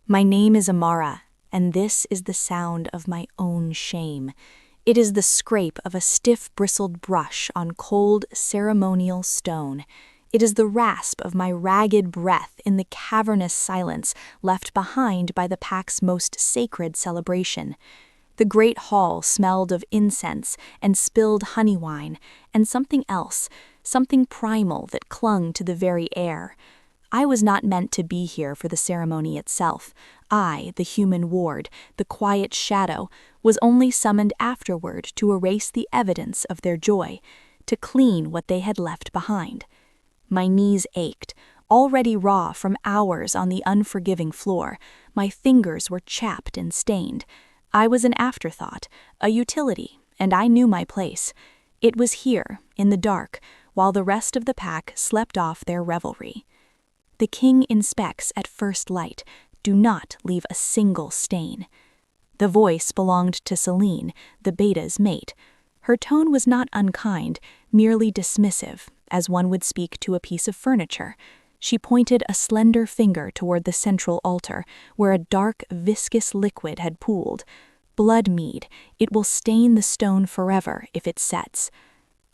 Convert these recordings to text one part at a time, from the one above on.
My name is Amara, and this is the sound of my own shame. It is the scrape of a stiff bristled brush on cold ceremonial stone. It is the rasp of my ragged breath in the cavernous silence left behind by the pack's most sacred celebration. The great hall smelled of incense and spilled honey wine, and something else, something primal that clung to the very air. I was not meant to be here for the ceremony itself. I, the human ward, the quiet shadow, was only summoned afterward to erase the evidence of their joy, to clean what they had left behind. My knees ached, already raw from hours on the unforgiving floor. My fingers were chapped and stained. I was an afterthought, a utility, and I knew my place. It was here, in the dark, while the rest of the pack slept off their revelry. The king inspects at first light. Do not leave a single stain. The voice belonged to Celine, the beta's mate. Her tone was not unkind, merely dismissive, as one would speak to a piece of furniture. She pointed a slender finger toward the central altar, where a dark, viscous liquid had pooled. Blood mead, it will stain the stone forever if it sets.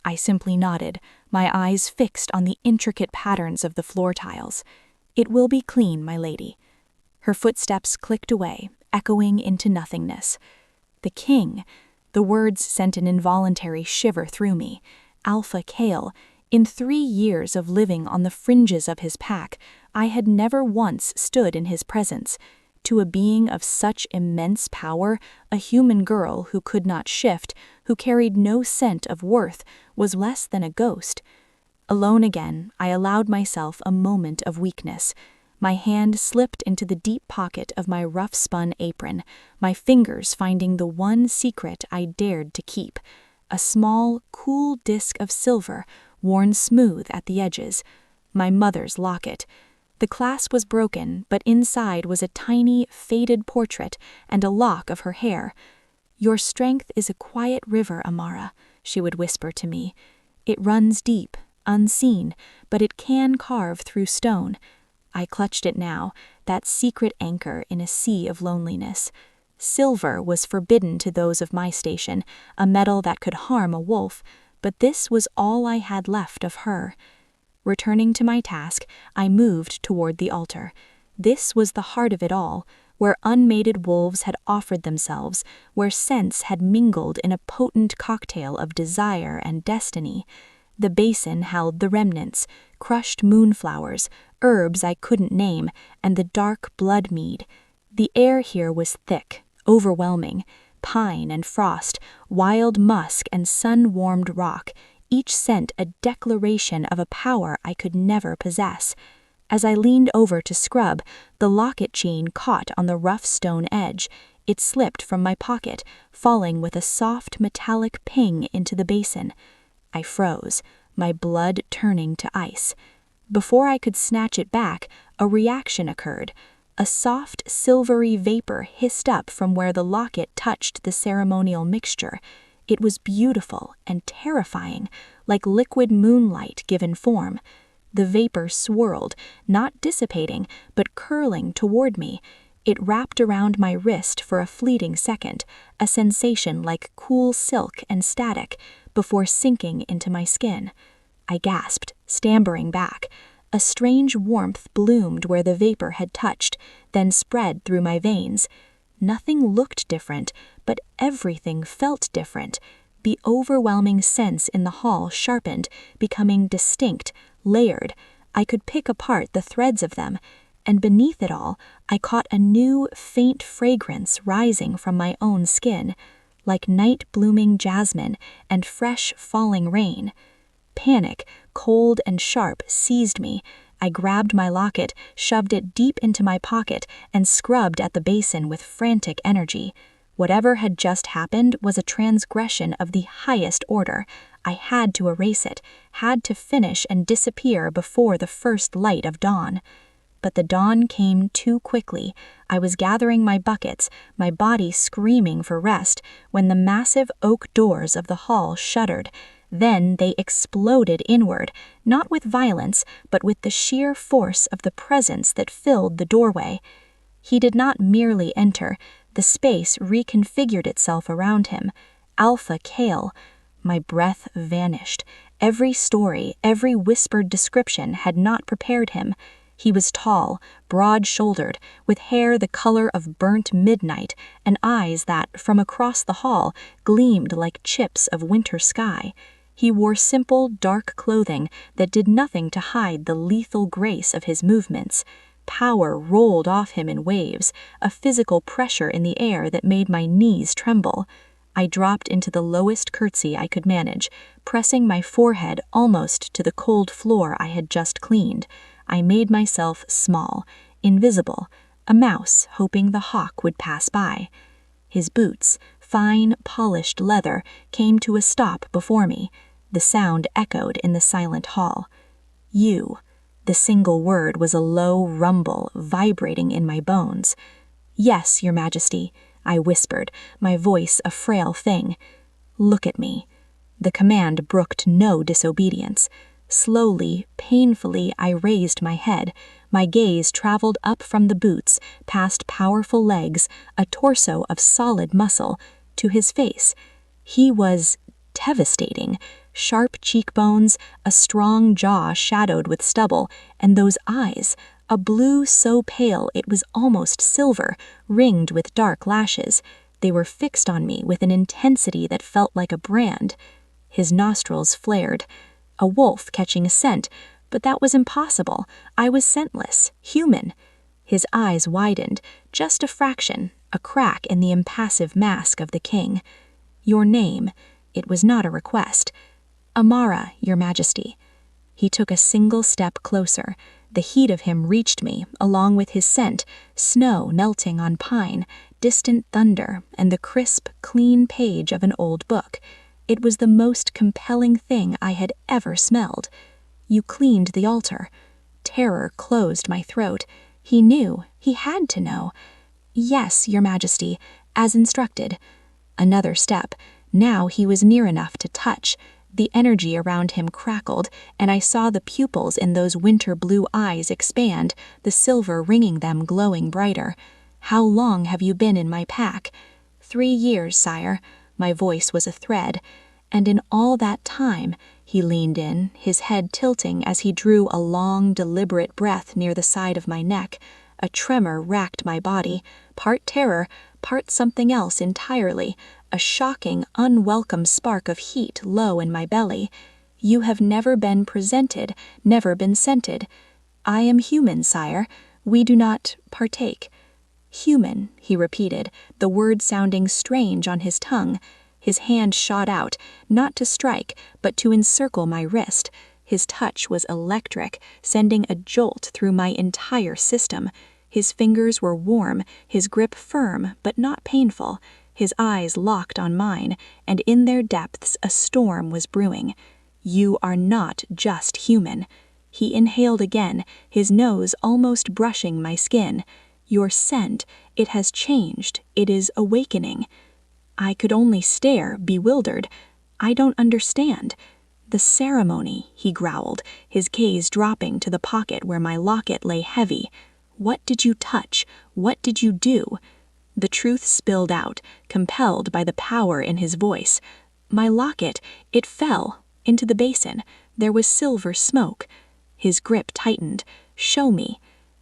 I simply nodded, my eyes fixed on the intricate patterns of the floor tiles. It will be clean, my lady. Her footsteps clicked away, echoing into nothingness. The king, the words sent an involuntary shiver through me. Alpha Kale, in 3 years of living on the fringes of his pack, I had never once stood in his presence. To a being of such immense power, a human girl who could not shift, who carried no scent of worth, was less than a ghost. Alone again, I allowed myself a moment of weakness. My hand slipped into the deep pocket of my rough-spun apron, my fingers finding the one secret I dared to keep, a small, cool disc of silver, worn smooth at the edges, my mother's locket. The clasp was broken, but inside was a tiny, faded portrait and a lock of her hair. "Your strength is a quiet river, Amara," she would whisper to me. "It runs deep, unseen, but it can carve through stone." I clutched it now, that secret anchor in a sea of loneliness. Silver was forbidden to those of my station, a metal that could harm a wolf, but this was all I had left of her. Returning to my task, I moved toward the altar. This was the heart of it all, where unmated wolves had offered themselves, where scents had mingled in a potent cocktail of desire and destiny. The basin held the remnants, crushed moonflowers, herbs I couldn't name, and the dark blood mead. The air here was thick, overwhelming. Pine and frost, wild musk and sun-warmed rock, each scent a declaration of a power I could never possess. As I leaned over to scrub, the locket chain caught on the rough stone edge. It slipped from my pocket, falling with a soft metallic ping into the basin. I froze, my blood turning to ice. Before I could snatch it back, a reaction occurred. A soft, silvery vapor hissed up from where the locket touched the ceremonial mixture. It was beautiful and terrifying, like liquid moonlight given form. The vapor swirled, not dissipating, but curling toward me. It wrapped around my wrist for a fleeting second, a sensation like cool silk and static, before sinking into my skin. I gasped, stammering back. A strange warmth bloomed where the vapor had touched, then spread through my veins. Nothing looked different, but everything felt different. The overwhelming sense in the hall sharpened, becoming distinct, layered. I could pick apart the threads of them, and beneath it all, I caught a new, faint fragrance rising from my own skin, like night-blooming jasmine and fresh falling rain. Panic, cold and sharp, seized me. I grabbed my locket, shoved it deep into my pocket, and scrubbed at the basin with frantic energy. Whatever had just happened was a transgression of the highest order. I had to erase it, had to finish and disappear before the first light of dawn. But the dawn came too quickly. I was gathering my buckets, my body screaming for rest, when the massive oak doors of the hall shuddered. Then they exploded inward, not with violence, but with the sheer force of the presence that filled the doorway. He did not merely enter, the space reconfigured itself around him. Alpha Kale. My breath vanished. Every story, every whispered description had not prepared him. He was tall, broad-shouldered, with hair the color of burnt midnight and eyes that, from across the hall, gleamed like chips of winter sky. He wore simple, dark clothing that did nothing to hide the lethal grace of his movements. Power rolled off him in waves, a physical pressure in the air that made my knees tremble. I dropped into the lowest curtsy I could manage, pressing my forehead almost to the cold floor I had just cleaned. I made myself small, invisible, a mouse hoping the hawk would pass by. His boots, fine, polished leather, came to a stop before me. The sound echoed in the silent hall. You. The single word was a low rumble vibrating in my bones. Yes, Your Majesty, I whispered, my voice a frail thing. Look at me. The command brooked no disobedience. Slowly, painfully, I raised my head. My gaze traveled up from the boots, past powerful legs, a torso of solid muscle, to his face. He was devastating. Sharp cheekbones, a strong jaw shadowed with stubble, and those eyes, a blue so pale it was almost silver, ringed with dark lashes. They were fixed on me with an intensity that felt like a brand. His nostrils flared. A wolf catching a scent, but that was impossible. I was scentless, human. His eyes widened, just a fraction, a crack in the impassive mask of the king. Your name. It was not a request. Amara, Your Majesty. He took a single step closer. The heat of him reached me, along with his scent, snow melting on pine, distant thunder, and the crisp, clean page of an old book. It was the most compelling thing I had ever smelled. You cleaned the altar. Terror closed my throat. He knew. He had to know. Yes, Your Majesty, as instructed. Another step. Now he was near enough to touch. The energy around him crackled, and I saw the pupils in those winter blue eyes expand, the silver ringing them glowing brighter. How long have you been in my pack? 3 years, sire. My voice was a thread. And in all that time, he leaned in, his head tilting as he drew a long, deliberate breath near the side of my neck. A tremor racked my body, part terror, part something else entirely, a shocking, unwelcome spark of heat low in my belly. You have never been presented, never been scented. I am human, sire. We do not partake. Human, he repeated, the word sounding strange on his tongue. His hand shot out, not to strike, but to encircle my wrist. His touch was electric, sending a jolt through my entire system. His fingers were warm, his grip firm, but not painful. His eyes locked on mine, and in their depths a storm was brewing. You are not just human. He inhaled again, his nose almost brushing my skin. Your scent, it has changed, it is awakening. I could only stare, bewildered. I don't understand. The ceremony, he growled, his gaze dropping to the pocket where my locket lay heavy. What did you touch? What did you do? The truth spilled out, compelled by the power in his voice. My locket, it fell into the basin. There was silver smoke. His grip tightened. Show me.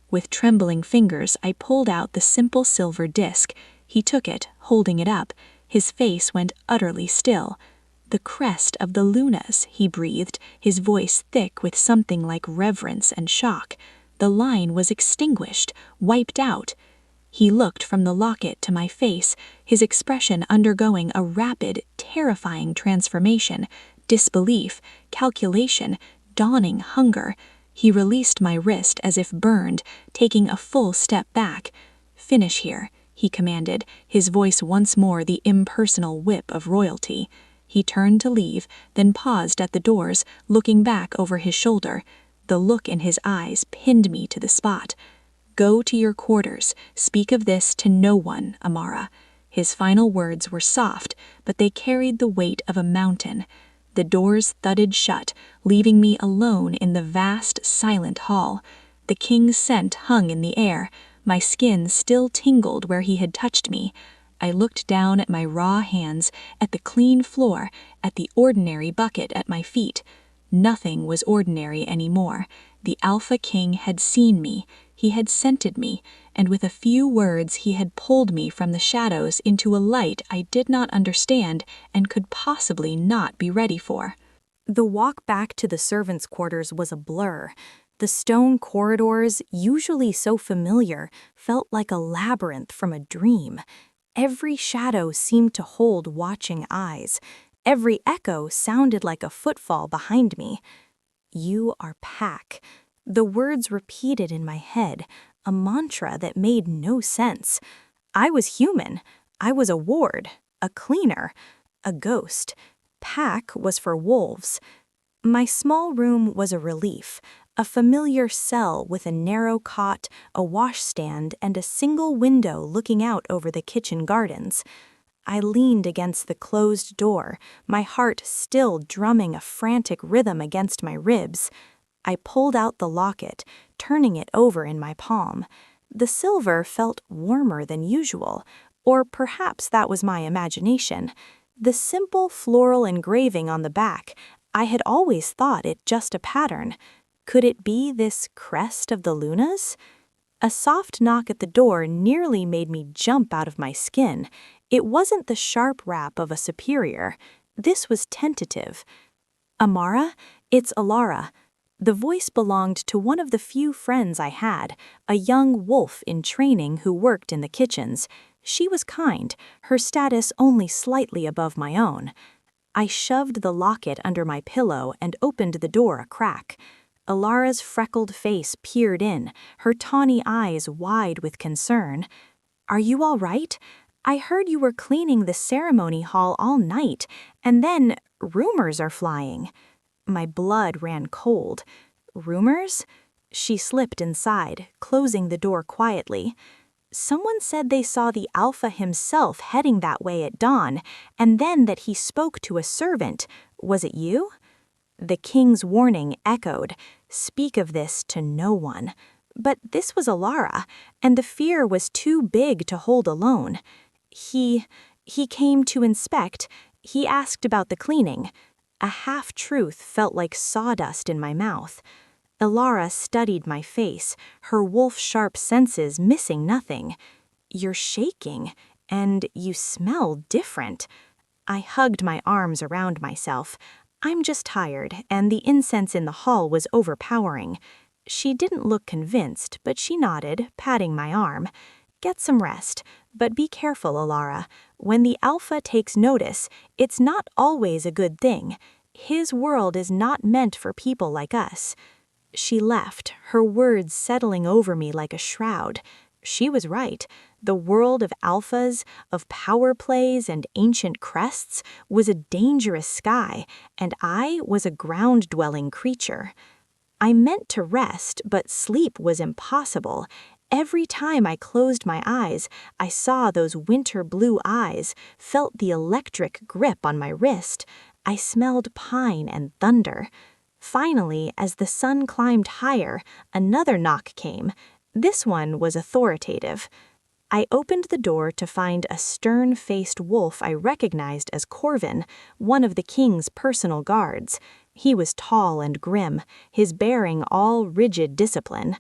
With trembling fingers, I pulled out the simple silver disc. He took it, holding it up. His face went utterly still. The crest of the Lunas, he breathed, his voice thick with something like reverence and shock. The line was extinguished, wiped out. He looked from the locket to my face, his expression undergoing a rapid, terrifying transformation, disbelief, calculation, dawning hunger. He released my wrist as if burned, taking a full step back. Finish here, he commanded, his voice once more the impersonal whip of royalty. He turned to leave, then paused at the doors, looking back over his shoulder. The look in his eyes pinned me to the spot. Go to your quarters. Speak of this to no one, Amara. His final words were soft, but they carried the weight of a mountain. The doors thudded shut, leaving me alone in the vast, silent hall. The king's scent hung in the air. My skin still tingled where he had touched me. I looked down at my raw hands, at the clean floor, at the ordinary bucket at my feet. Nothing was ordinary anymore. The Alpha King had seen me, he had scented me, and with a few words he had pulled me from the shadows into a light I did not understand and could possibly not be ready for. The walk back to the servants' quarters was a blur. The stone corridors, usually so familiar, felt like a labyrinth from a dream. Every shadow seemed to hold watching eyes. Every echo sounded like a footfall behind me. "You are Pack." The words repeated in my head, a mantra that made no sense. I was human. I was a ward, a cleaner, a ghost. Pack was for wolves. My small room was a relief, a familiar cell with a narrow cot, a washstand, and a single window looking out over the kitchen gardens. I leaned against the closed door, my heart still drumming a frantic rhythm against my ribs. I pulled out the locket, turning it over in my palm. The silver felt warmer than usual, or perhaps that was my imagination. The simple floral engraving on the back, I had always thought it just a pattern. Could it be this crest of the Lunas? A soft knock at the door nearly made me jump out of my skin. It wasn't the sharp rap of a superior. This was tentative. "Amara, it's Alara." The voice belonged to one of the few friends I had, a young wolf in training who worked in the kitchens. She was kind, her status only slightly above my own. I shoved the locket under my pillow and opened the door a crack. Alara's freckled face peered in, her tawny eyes wide with concern. "Are you all right? I heard you were cleaning the ceremony hall all night, and then rumors are flying." My blood ran cold. "Rumors?" She slipped inside, closing the door quietly. "Someone said they saw the Alpha himself heading that way at dawn, and then that he spoke to a servant. Was it you?" The king's warning echoed, "Speak of this to no one." But this was Alara, and the fear was too big to hold alone. He came to inspect. He asked about the cleaning." A half-truth felt like sawdust in my mouth. Alara studied my face, her wolf-sharp senses missing nothing. "You're shaking, and you smell different." I hugged my arms around myself. I'm just tired, and the incense in the hall was overpowering. She didn't look convinced, but she nodded, patting my arm. "Get some rest, but be careful, Alara. When the Alpha takes notice, it's not always a good thing. His world is not meant for people like us." She left, her words settling over me like a shroud. She was right. The world of alphas, of power plays and ancient crests, was a dangerous sky, and I was a ground-dwelling creature. I meant to rest, but sleep was impossible. Every time I closed my eyes, I saw those winter blue eyes, felt the electric grip on my wrist. I smelled pine and thunder. Finally, as the sun climbed higher, another knock came. This one was authoritative. I opened the door to find a stern-faced wolf I recognized as Corvin, one of the king's personal guards. He was tall and grim, his bearing all rigid discipline.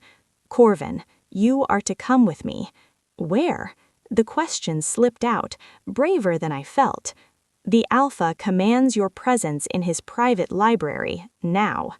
"Corvin, you are to come with me." "Where?" The question slipped out, braver than I felt. "The Alpha commands your presence in his private library, now."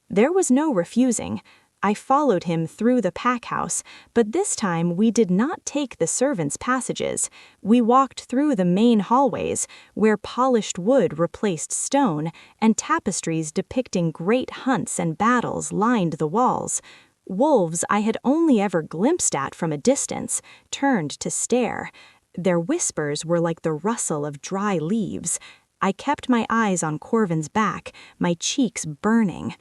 There was no refusing. I followed him through the pack house, but this time we did not take the servants' passages. We walked through the main hallways, where polished wood replaced stone, and tapestries depicting great hunts and battles lined the walls. Wolves I had only ever glimpsed at from a distance, turned to stare. Their whispers were like the rustle of dry leaves. I kept my eyes on Corvin's back, my cheeks burning.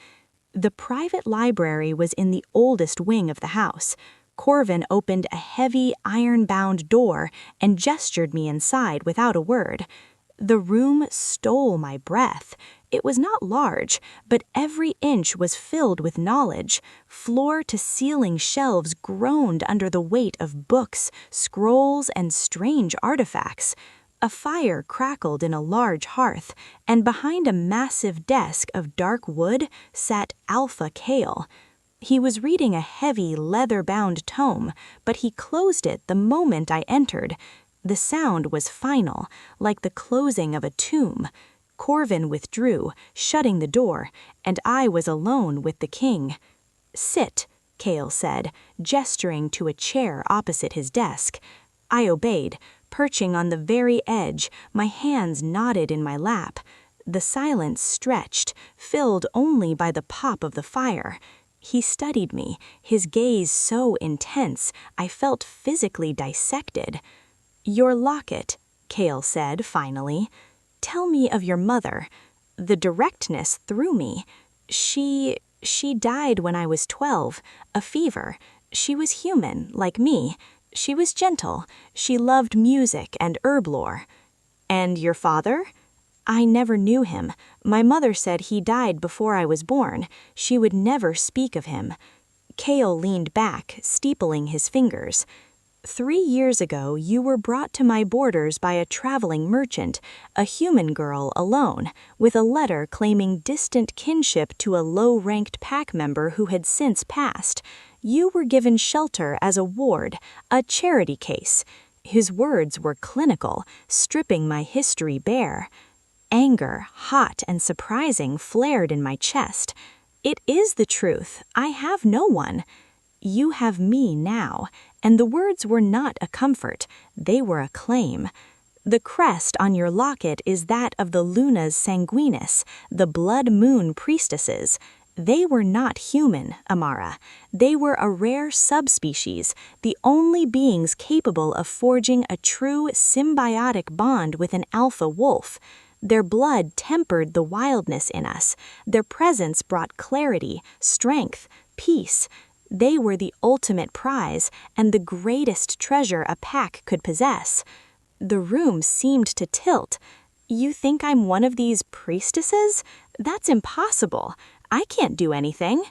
The private library was in the oldest wing of the house. Corvin opened a heavy, iron-bound door and gestured me inside without a word. The room stole my breath. It was not large, but every inch was filled with knowledge. Floor to ceiling shelves groaned under the weight of books, scrolls, and strange artifacts. A fire crackled in a large hearth, and behind a massive desk of dark wood sat Alpha Kale. He was reading a heavy, leather-bound tome, but he closed it the moment I entered. The sound was final, like the closing of a tomb. Corvin withdrew, shutting the door, and I was alone with the king. "Sit," Kale said, gesturing to a chair opposite his desk. I obeyed, perching on the very edge, my hands knotted in my lap. The silence stretched, filled only by the pop of the fire. He studied me, his gaze so intense I felt physically dissected. "Your locket," Kale said finally. "Tell me of your mother." The directness threw me. She died when I was 12, a fever. She was human, like me. She was gentle. She loved music and herb lore." "And your father?" "I never knew him. My mother said he died before I was born. She would never speak of him." Kale leaned back, steepling his fingers. 3 years ago, you were brought to my borders by a traveling merchant, a human girl alone, with a letter claiming distant kinship to a low-ranked pack member who had since passed. You were given shelter as a ward, a charity case." His words were clinical, stripping my history bare. Anger, hot and surprising, flared in my chest. "It is the truth. I have no one." "You have me now," and the words were not a comfort, they were a claim. "The crest on your locket is that of the Luna Sanguinis, the blood moon priestesses. They were not human, Amara. They were a rare subspecies, the only beings capable of forging a true symbiotic bond with an alpha wolf. Their blood tempered the wildness in us. Their presence brought clarity, strength, peace. They were the ultimate prize and the greatest treasure a pack could possess." The room seemed to tilt. "You think I'm one of these priestesses? That's impossible. I can't do anything."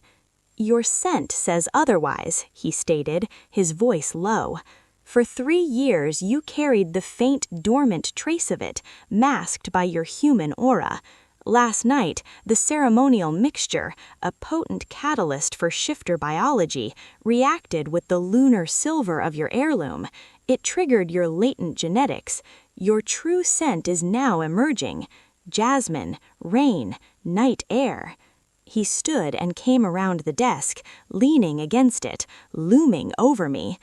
"Your scent says otherwise," he stated, his voice low. "For 3 years you carried the faint, dormant trace of it, masked by your human aura. Last night, the ceremonial mixture, a potent catalyst for shifter biology, reacted with the lunar silver of your heirloom. It triggered your latent genetics. Your true scent is now emerging. Jasmine, rain, night air." He stood and came around the desk, leaning against it, looming over me.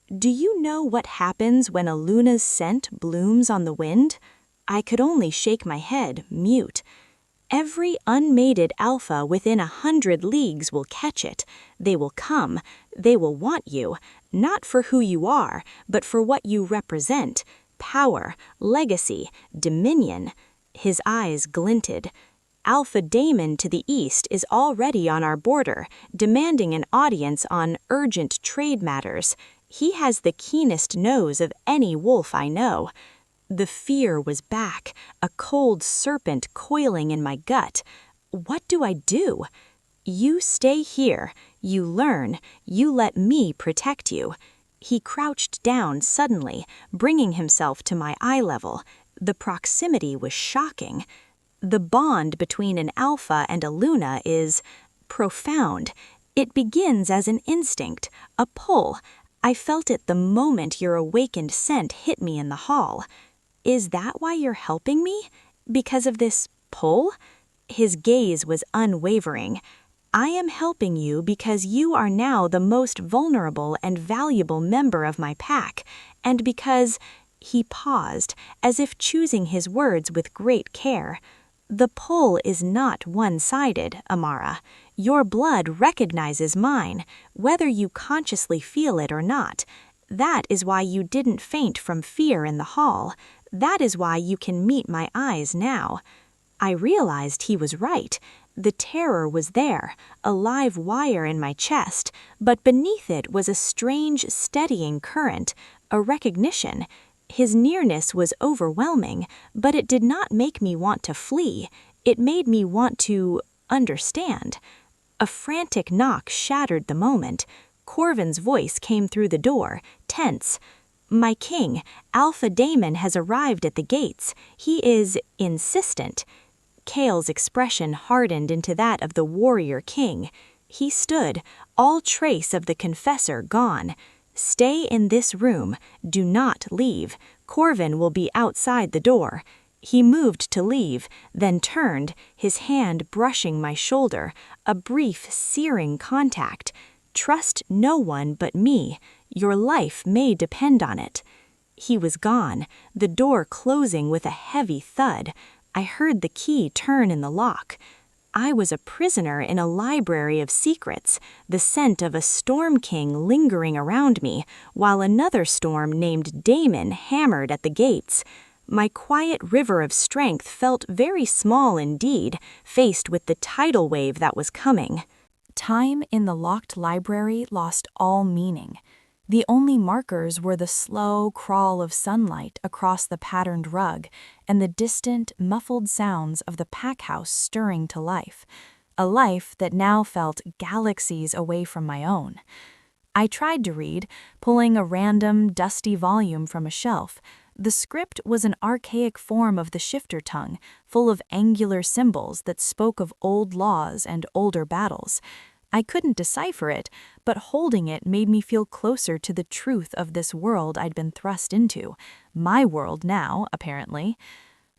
"Do you know what happens when a Luna's scent blooms on the wind?" I could only shake my head, mute. "Every unmated alpha within 100 leagues will catch it. They will come. They will want you, not for who you are, but for what you represent. Power, legacy, dominion." His eyes glinted. "Alpha Daemon to the east is already on our border, demanding an audience on urgent trade matters. He has the keenest nose of any wolf I know." The fear was back, a cold serpent coiling in my gut. What do I do? "You stay here. You learn. You let me protect you." He crouched down suddenly, bringing himself to my eye level. The proximity was shocking. "The bond between an alpha and a Luna is profound. It begins as an instinct, a pull. I felt it the moment your awakened scent hit me in the hall." "Is that why you're helping me? Because of this pull?" His gaze was unwavering. "I am helping you because you are now the most vulnerable and valuable member of my pack, and because—" He paused, as if choosing his words with great care. "The pull is not one-sided, Amara. Your blood recognizes mine, whether you consciously feel it or not. That is why you didn't faint from fear in the hall. That is why you can meet my eyes now." I realized he was right. The terror was there, a live wire in my chest, but beneath it was a strange, steadying current, a recognition. His nearness was overwhelming, but it did not make me want to flee. It made me want to understand. A frantic knock shattered the moment. Corvin's voice came through the door, tense. "My king, Alpha Daemon has arrived at the gates. He is insistent." Kale's expression hardened into that of the warrior king. He stood, all trace of the confessor gone. "Stay in this room. Do not leave. Corvin will be outside the door." He moved to leave, then turned, his hand brushing my shoulder, a brief, searing contact. "Trust no one but me. Your life may depend on it." He was gone, the door closing with a heavy thud. I heard the key turn in the lock. I was a prisoner in a library of secrets, the scent of a storm king lingering around me, while another storm named Daemon hammered at the gates. My quiet river of strength felt very small indeed, faced with the tidal wave that was coming. Time in the locked library lost all meaning. The only markers were the slow crawl of sunlight across the patterned rug and the distant, muffled sounds of the pack house stirring to life, a life that now felt galaxies away from my own. I tried to read, pulling a random, dusty volume from a shelf. The script was an archaic form of the shifter tongue, full of angular symbols that spoke of old laws and older battles. I couldn't decipher it, but holding it made me feel closer to the truth of this world I'd been thrust into. My world now, apparently.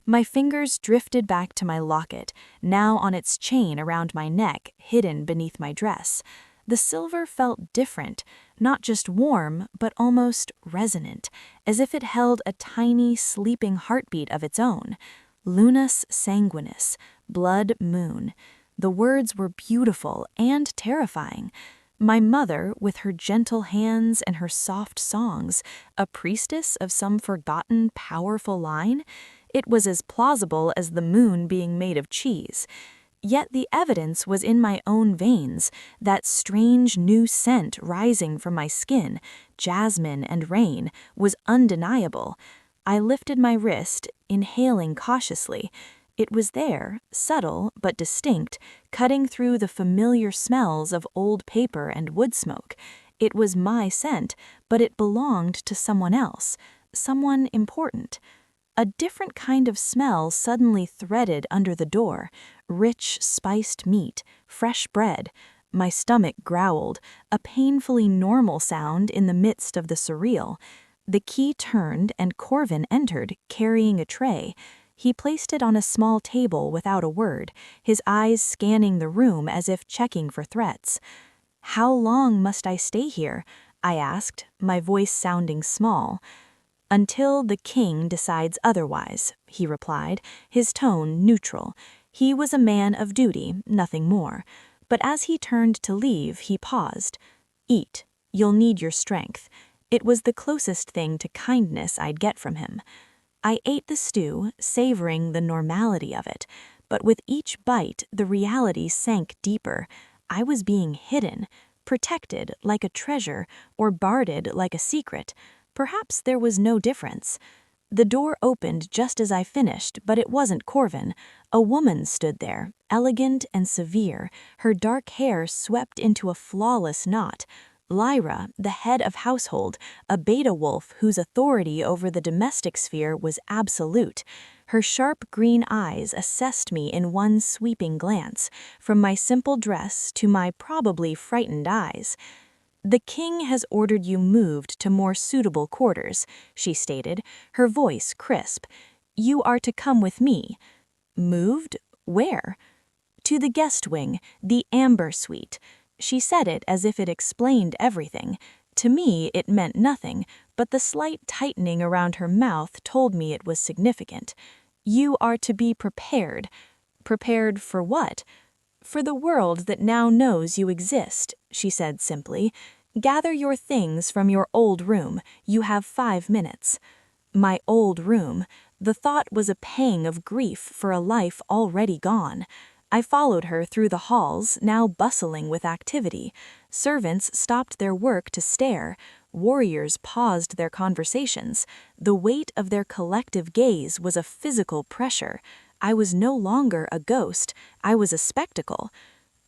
My fingers drifted back to my locket, now on its chain around my neck, hidden beneath my dress. The silver felt different, not just warm, but almost resonant, as if it held a tiny, sleeping heartbeat of its own. Luna Sanguinis, blood moon. The words were beautiful and terrifying. My mother, with her gentle hands and her soft songs, a priestess of some forgotten, powerful line? It was as plausible as the moon being made of cheese. Yet the evidence was in my own veins, that strange new scent rising from my skin, jasmine and rain, was undeniable. I lifted my wrist, inhaling cautiously. It was there, subtle but distinct, cutting through the familiar smells of old paper and wood smoke. It was my scent, but it belonged to someone else, someone important. A different kind of smell suddenly threaded under the door. Rich, spiced meat, fresh bread. My stomach growled, a painfully normal sound in the midst of the surreal. The key turned and Corvin entered, carrying a tray. He placed it on a small table without a word, his eyes scanning the room as if checking for threats. "How long must I stay here?" I asked, my voice sounding small. "Until the king decides otherwise," he replied, his tone neutral. He was a man of duty, nothing more. But as he turned to leave, he paused. "Eat. You'll need your strength." It was the closest thing to kindness I'd get from him. I ate the stew, savoring the normality of it, but with each bite the reality sank deeper. I was being hidden, protected like a treasure, or guarded like a secret. Perhaps there was no difference. The door opened just as I finished, but it wasn't Corvin. A woman stood there, elegant and severe, her dark hair swept into a flawless knot. Lyra, the head of household, a beta wolf whose authority over the domestic sphere was absolute. Her sharp green eyes assessed me in one sweeping glance, from my simple dress to my probably frightened eyes. "The king has ordered you moved to more suitable quarters," she stated, her voice crisp. "You are to come with me." "Moved? Where?" "To the guest wing, the Amber Suite." She said it as if it explained everything. To me, it meant nothing, but the slight tightening around her mouth told me it was significant. "You are to be prepared." "Prepared for what?" "For the world that now knows you exist," she said simply. "Gather your things from your old room. You have 5 minutes." My old room. The thought was a pang of grief for a life already gone. I followed her through the halls, now bustling with activity. Servants stopped their work to stare. Warriors paused their conversations. The weight of their collective gaze was a physical pressure. I was no longer a ghost, I was a spectacle.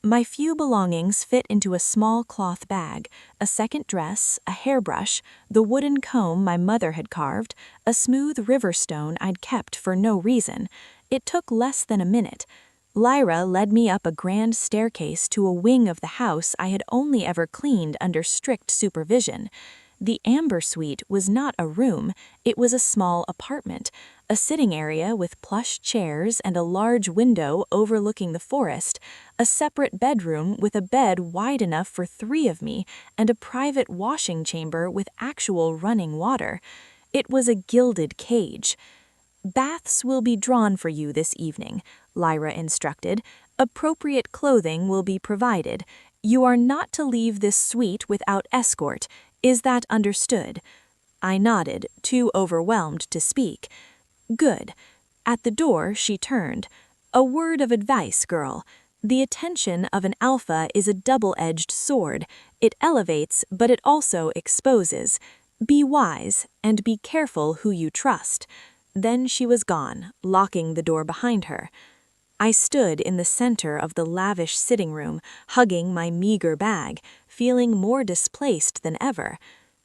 My few belongings fit into a small cloth bag: a second dress, a hairbrush, the wooden comb my mother had carved, a smooth river stone I'd kept for no reason. It took less than a minute. Lyra led me up a grand staircase to a wing of the house I had only ever cleaned under strict supervision. The Amber Suite was not a room, it was a small apartment, a sitting area with plush chairs and a large window overlooking the forest, a separate bedroom with a bed wide enough for 3 of me, and a private washing chamber with actual running water. It was a gilded cage. "Baths will be drawn for you this evening," Lyra instructed. "Appropriate clothing will be provided. You are not to leave this suite without escort. Is that understood?" I nodded, too overwhelmed to speak. "Good." At the door, she turned. "A word of advice, girl. The attention of an alpha is a double-edged sword. It elevates, but it also exposes. Be wise, and be careful who you trust." Then she was gone, locking the door behind her. I stood in the center of the lavish sitting room, hugging my meager bag, feeling more displaced than ever.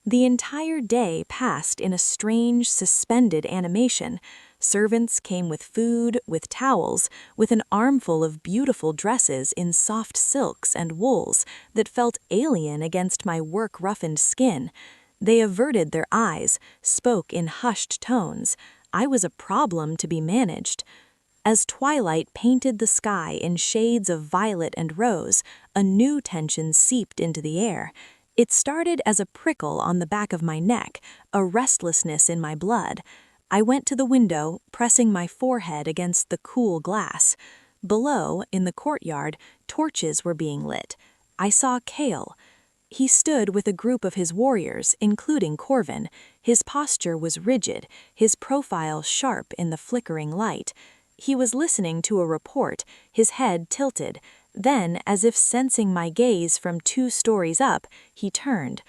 The entire day passed in a strange, suspended animation. Servants came with food, with towels, with an armful of beautiful dresses in soft silks and wools that felt alien against my work-roughened skin. They averted their eyes, spoke in hushed tones. I was a problem to be managed. As twilight painted the sky in shades of violet and rose, a new tension seeped into the air. It started as a prickle on the back of my neck, a restlessness in my blood. I went to the window, pressing my forehead against the cool glass. Below, in the courtyard, torches were being lit. I saw Kale. He stood with a group of his warriors, including Corvin. His posture was rigid, his profile sharp in the flickering light. He was listening to a report, his head tilted. Then, as if sensing my gaze from 2 stories up, he turned.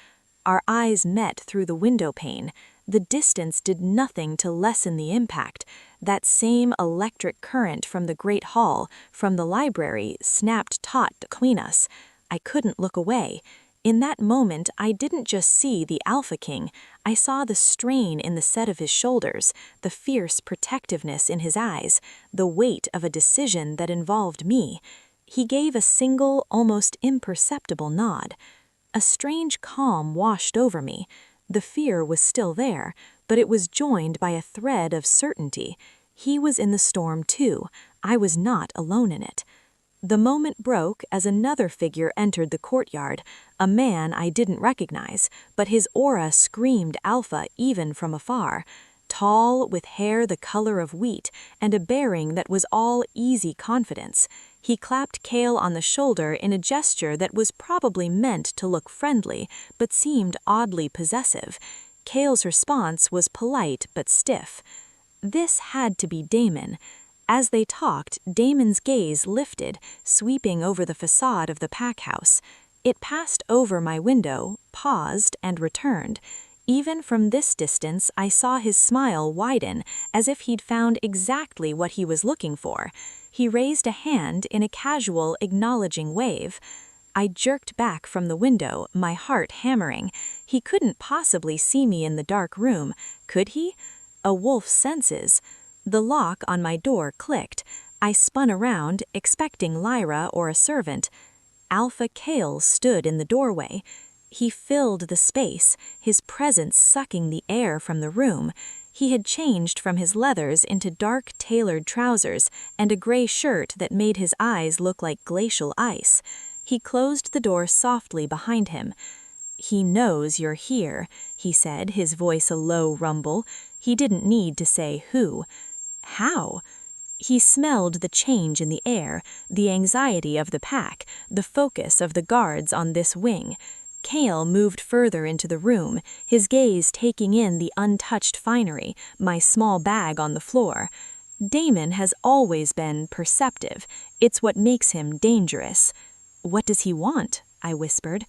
Our eyes met through the window pane. The distance did nothing to lessen the impact. That same electric current from the great hall, from the library, snapped taut between us. I couldn't look away. In that moment, I didn't just see the Alpha King. I saw the strain in the set of his shoulders, the fierce protectiveness in his eyes, the weight of a decision that involved me. He gave a single, almost imperceptible nod. A strange calm washed over me. The fear was still there, but it was joined by a thread of certainty. He was in the storm too. I was not alone in it. The moment broke as another figure entered the courtyard, a man I didn't recognize, but his aura screamed alpha even from afar. Tall, with hair the color of wheat, and a bearing that was all easy confidence. He clapped Kale on the shoulder in a gesture that was probably meant to look friendly, but seemed oddly possessive. Kale's response was polite but stiff. This had to be Damon. As they talked, Damon's gaze lifted, sweeping over the facade of the pack house. It passed over my window, paused, and returned. Even from this distance, I saw his smile widen, as if he'd found exactly what he was looking for. He raised a hand in a casual, acknowledging wave. I jerked back from the window, my heart hammering. He couldn't possibly see me in the dark room, could he? A wolf's senses. The lock on my door clicked. I spun around, expecting Lyra or a servant. Alpha Kale stood in the doorway. He filled the space, his presence sucking the air from the room. He had changed from his leathers into dark tailored trousers and a gray shirt that made his eyes look like glacial ice. He closed the door softly behind him. "He knows you're here," he said, his voice a low rumble. He didn't need to say who. How? He smelled the change in the air, the anxiety of the pack, the focus of the guards on this wing. Kale moved further into the room, his gaze taking in the untouched finery, my small bag on the floor. Damon has always been perceptive. It's what makes him dangerous. "What does he want?" I whispered.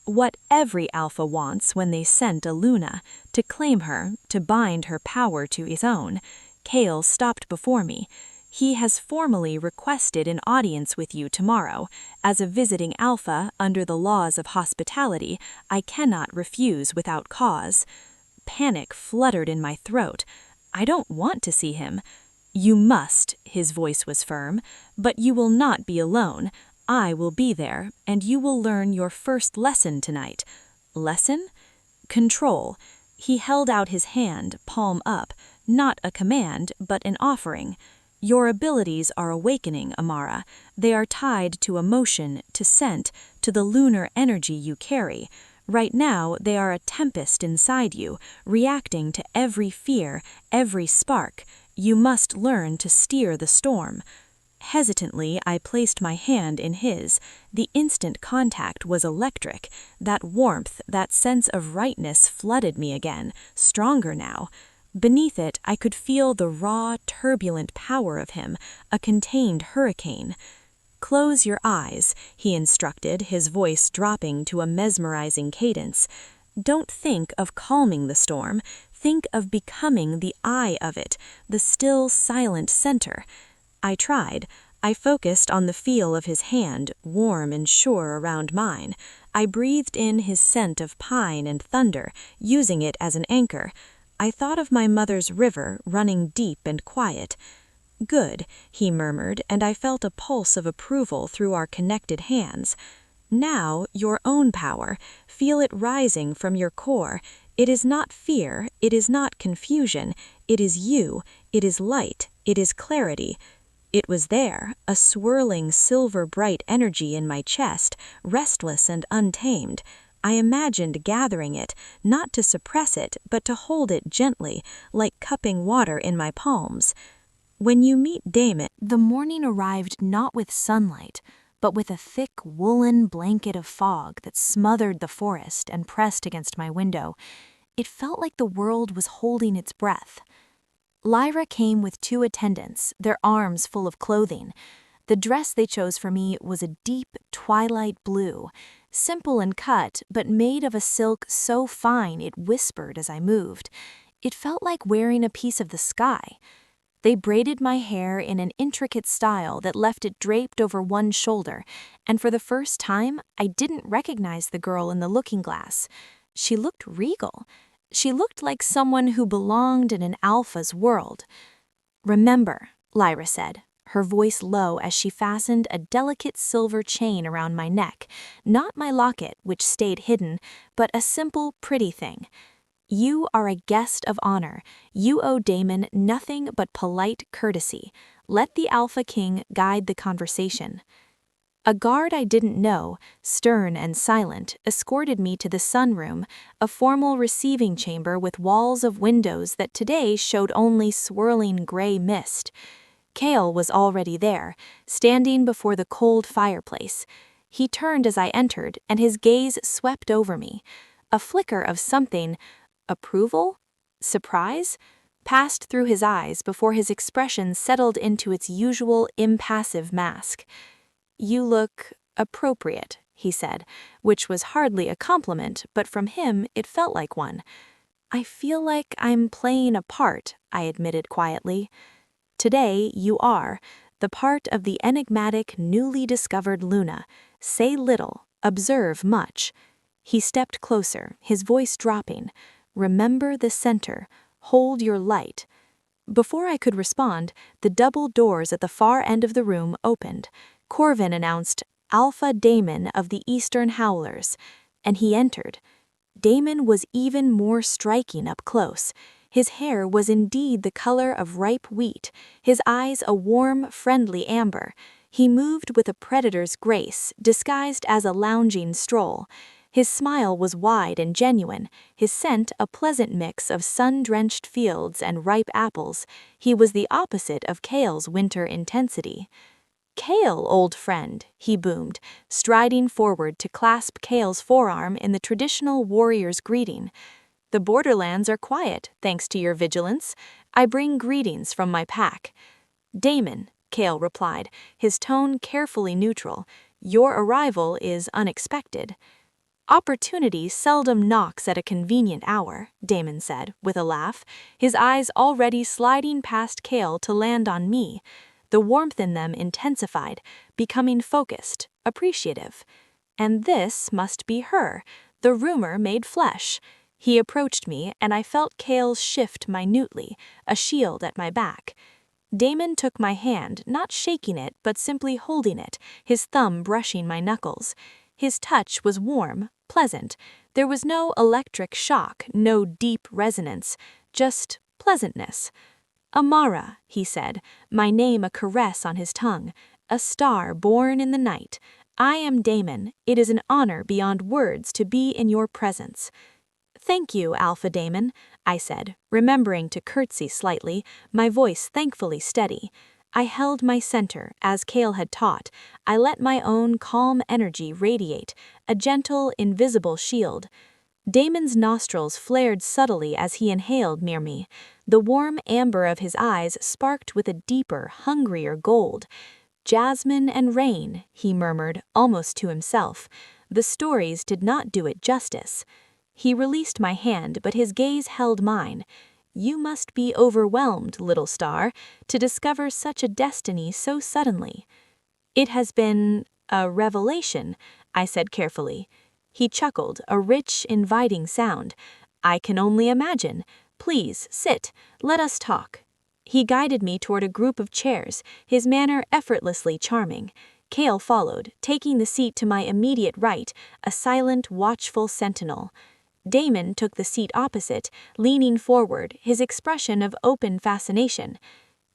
What every alpha wants when they scent a Luna, to claim her, to bind her power to his own. Kale stopped before me. He has formally requested an audience with you tomorrow. As a visiting alpha, under the laws of hospitality, I cannot refuse without cause. Panic fluttered in my throat. I don't want to see him. You must, his voice was firm, but you will not be alone. I will be there, and you will learn your first lesson tonight. Lesson? Control. He held out his hand, palm up, not a command, but an offering. Your abilities are awakening, Amara. They are tied to emotion, to scent, to the lunar energy you carry. Right now, they are a tempest inside you, reacting to every fear, every spark. You must learn to steer the storm. Hesitantly, I placed my hand in his. The instant contact was electric. That warmth, that sense of rightness flooded me again, stronger now. Beneath it, I could feel the raw, turbulent power of him, a contained hurricane. Close your eyes, he instructed, his voice dropping to a mesmerizing cadence. Don't think of calming the storm. Think of becoming the eye of it, the still, silent center. I tried. I focused on the feel of his hand, warm and sure around mine. I breathed in his scent of pine and thunder, using it as an anchor. I thought of my mother's river, running deep and quiet. Good, he murmured, and I felt a pulse of approval through our connected hands. Now, your own power. Feel it rising from your core. It is not fear, it is not confusion. It is you, it is light, it is clarity. It was there, a swirling silver-bright energy in my chest, restless and untamed. I imagined gathering it, not to suppress it, but to hold it gently, like cupping water in my palms. When you meet Damon, the morning arrived not with sunlight, but with a thick woolen blanket of fog that smothered the forest and pressed against my window. It felt like the world was holding its breath. Lyra came with 2 attendants, their arms full of clothing. The dress they chose for me was a deep twilight blue, simple in cut, but made of a silk so fine it whispered as I moved. It felt like wearing a piece of the sky. They braided my hair in an intricate style that left it draped over one shoulder, and for the first time, I didn't recognize the girl in the looking glass. She looked regal. She looked like someone who belonged in an alpha's world. Remember, Lyra said, her voice low as she fastened a delicate silver chain around my neck, not my locket, which stayed hidden, but a simple, pretty thing. You are a guest of honor. You owe Damon nothing but polite courtesy. Let the Alpha King guide the conversation. A guard I didn't know, stern and silent, escorted me to the sunroom, a formal receiving chamber with walls of windows that today showed only swirling gray mist. Kale was already there, standing before the cold fireplace. He turned as I entered, and his gaze swept over me. A flicker of something, approval? Surprise? Passed through his eyes before his expression settled into its usual impassive mask. You look appropriate, he said, which was hardly a compliment, but from him it felt like one. I feel like I'm playing a part, I admitted quietly. Today you are, the part of the enigmatic, newly discovered Luna. Say little, observe much. He stepped closer, his voice dropping. Remember the center, hold your light. Before I could respond, the double doors at the far end of the room opened. Corvin announced, Alpha Damon of the Eastern Howlers, and he entered. Damon was even more striking up close. His hair was indeed the color of ripe wheat, his eyes a warm, friendly amber. He moved with a predator's grace, disguised as a lounging stroll. His smile was wide and genuine, his scent a pleasant mix of sun-drenched fields and ripe apples. He was the opposite of Kale's winter intensity. Kale, old friend, he boomed, striding forward to clasp Kale's forearm in the traditional warrior's greeting. The borderlands are quiet, thanks to your vigilance. I bring greetings from my pack. Damon, Kale replied, his tone carefully neutral. Your arrival is unexpected. Opportunity seldom knocks at a convenient hour, Damon said, with a laugh, his eyes already sliding past Kale to land on me. The warmth in them intensified, becoming focused, appreciative. And this must be her, the rumor made flesh. He approached me, and I felt Kale's shift minutely, a shield at my back. Damon took my hand, not shaking it, but simply holding it, his thumb brushing my knuckles. His touch was warm, pleasant. There was no electric shock, no deep resonance, just pleasantness. Amara, he said, my name a caress on his tongue, a star born in the night. I am Damon. It is an honor beyond words to be in your presence. Thank you, Alpha Damon, I said, remembering to curtsy slightly, my voice thankfully steady. I held my center, as Kale had taught. I let my own calm energy radiate, a gentle, invisible shield. Damon's nostrils flared subtly as he inhaled near me. The warm amber of his eyes sparked with a deeper, hungrier gold. Jasmine and rain, he murmured, almost to himself. The stories did not do it justice. He released my hand, but his gaze held mine. You must be overwhelmed, little star, to discover such a destiny so suddenly. It has been a revelation, I said carefully. He chuckled, a rich, inviting sound. I can only imagine. Please, sit. Let us talk. He guided me toward a group of chairs, his manner effortlessly charming. Kale followed, taking the seat to my immediate right, a silent, watchful sentinel. Damon took the seat opposite, leaning forward, his expression of open fascination.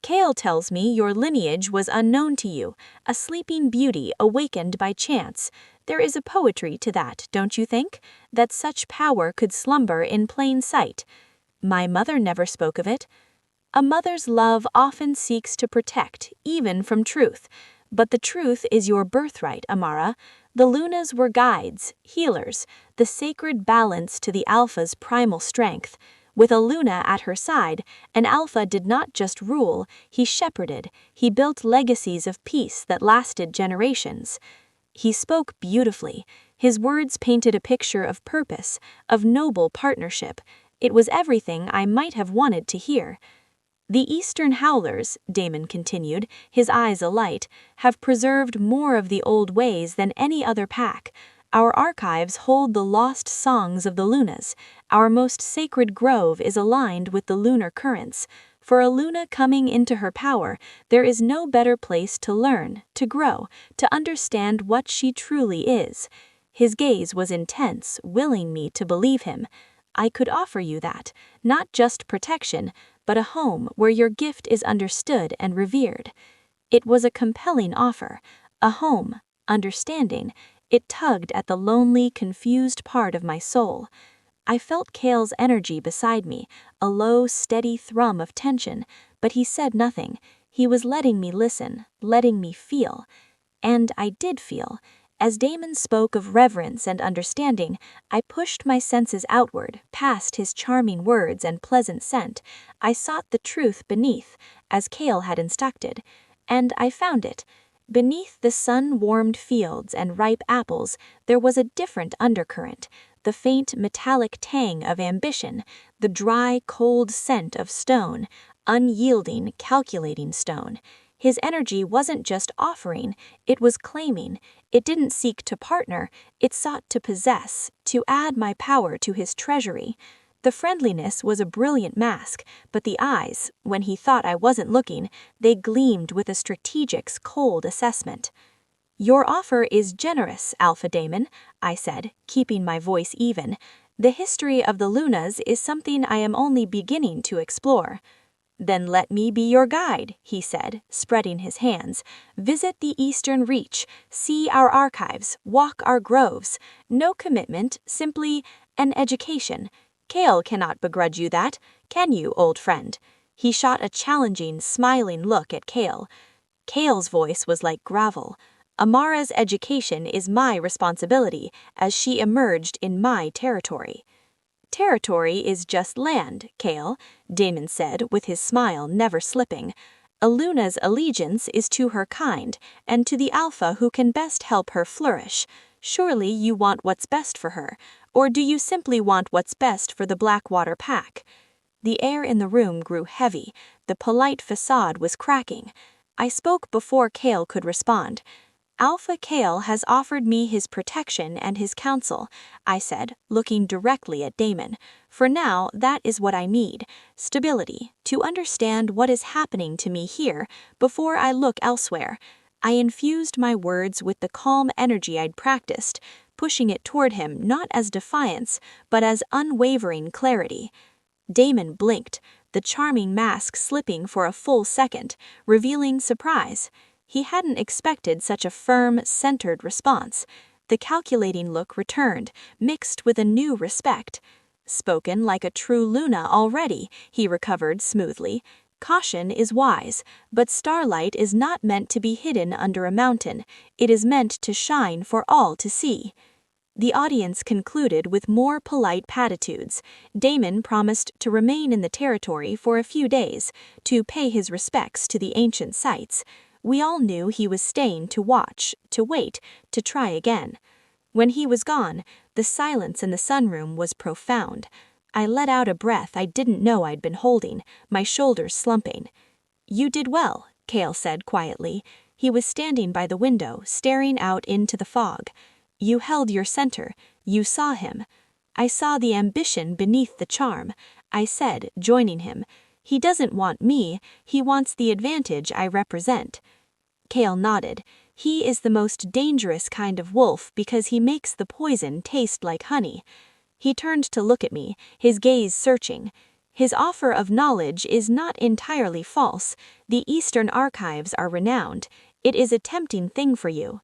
Kale tells me your lineage was unknown to you, a sleeping beauty awakened by chance. There is a poetry to that, don't you think? That such power could slumber in plain sight. My mother never spoke of it. A mother's love often seeks to protect, even from truth. But the truth is your birthright, Amara. The Lunas were guides, healers, the sacred balance to the Alpha's primal strength. With a Luna at her side, an Alpha did not just rule, he shepherded, he built legacies of peace that lasted generations. He spoke beautifully. His words painted a picture of purpose, of noble partnership. It was everything I might have wanted to hear. The Eastern Howlers, Damon continued, his eyes alight, have preserved more of the old ways than any other pack. Our archives hold the lost songs of the Lunas. Our most sacred grove is aligned with the lunar currents. For a Luna coming into her power, there is no better place to learn, to grow, to understand what she truly is. His gaze was intense, willing me to believe him. I could offer you that, not just protection, but a home where your gift is understood and revered. It was a compelling offer, a home, understanding. It tugged at the lonely, confused part of my soul. I felt Kale's energy beside me, a low, steady thrum of tension, but he said nothing. He was letting me listen, letting me feel. And I did feel. As Damon spoke of reverence and understanding, I pushed my senses outward, past his charming words and pleasant scent. I sought the truth beneath, as Kale had instructed, and I found it. Beneath the sun-warmed fields and ripe apples, there was a different undercurrent, the faint metallic tang of ambition, the dry, cold scent of stone, unyielding, calculating stone. His energy wasn't just offering, it was claiming. It didn't seek to partner, it sought to possess, to add my power to his treasury. The friendliness was a brilliant mask, but the eyes, when he thought I wasn't looking, they gleamed with a strategic's cold assessment. Your offer is generous, Alpha Damon, I said, keeping my voice even. The history of the Lunas is something I am only beginning to explore. Then let me be your guide, he said, spreading his hands. Visit the Eastern Reach, see our archives, walk our groves. No commitment, simply an education. Kale cannot begrudge you that, can you, old friend? He shot a challenging, smiling look at Kale. Kale's voice was like gravel. Amara's education is my responsibility as she emerged in my territory. Territory is just land, Kale, Damon said with his smile never slipping. A Luna's allegiance is to her kind and to the Alpha who can best help her flourish. Surely you want what's best for her, or do you simply want what's best for the Blackwater pack? The air in the room grew heavy, the polite facade was cracking. I spoke before Kale could respond. Alpha Kale has offered me his protection and his counsel, I said, looking directly at Damon. For now, that is what I need, stability, to understand what is happening to me here before I look elsewhere. I infused my words with the calm energy I'd practiced, pushing it toward him not as defiance, but as unwavering clarity. Damon blinked, the charming mask slipping for a full second, revealing surprise. He hadn't expected such a firm, centered response. The calculating look returned, mixed with a new respect. Spoken like a true Luna already, he recovered smoothly. Caution is wise, but starlight is not meant to be hidden under a mountain. It is meant to shine for all to see. The audience concluded with more polite platitudes. Damon promised to remain in the territory for a few days, to pay his respects to the ancient sites. We all knew he was staying to watch, to wait, to try again. When he was gone, the silence in the sunroom was profound. I let out a breath I didn't know I'd been holding, my shoulders slumping. "You did well," Kale said quietly. He was standing by the window, staring out into the fog. "You held your center. You saw him." I saw the ambition beneath the charm, I said, joining him. "He doesn't want me, he wants the advantage I represent." Kale nodded. "He is the most dangerous kind of wolf because he makes the poison taste like honey." He turned to look at me, his gaze searching. "His offer of knowledge is not entirely false. The Eastern archives are renowned. It is a tempting thing for you."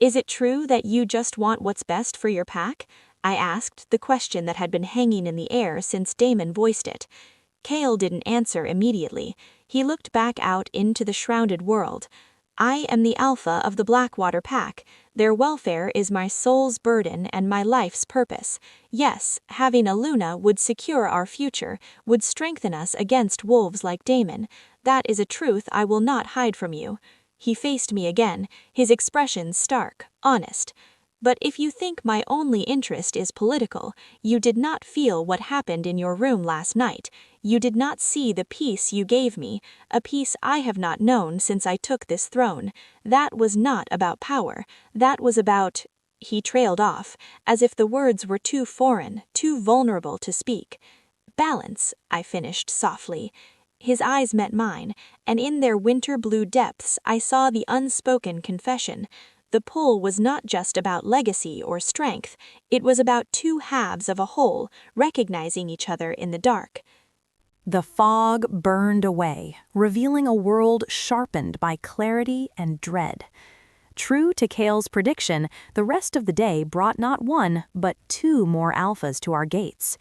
"Is it true that you just want what's best for your pack?" I asked, the question that had been hanging in the air since Damon voiced it. Kale didn't answer immediately. He looked back out into the shrouded world. "I am the alpha of the Blackwater pack. Their welfare is my soul's burden and my life's purpose. Yes, having a Luna would secure our future, would strengthen us against wolves like Damon. That is a truth I will not hide from you." He faced me again, his expression stark, honest. "But if you think my only interest is political, you did not feel what happened in your room last night. You did not see the peace you gave me, a peace I have not known since I took this throne. That was not about power. That was about—" He trailed off, as if the words were too foreign, too vulnerable to speak. "Balance," I finished softly. His eyes met mine, and in their winter blue depths I saw the unspoken confession. The pull was not just about legacy or strength, it was about two halves of a whole, recognizing each other in the dark. The fog burned away, revealing a world sharpened by clarity and dread. True to Kale's prediction, the rest of the day brought not one, but two more alphas to our gates.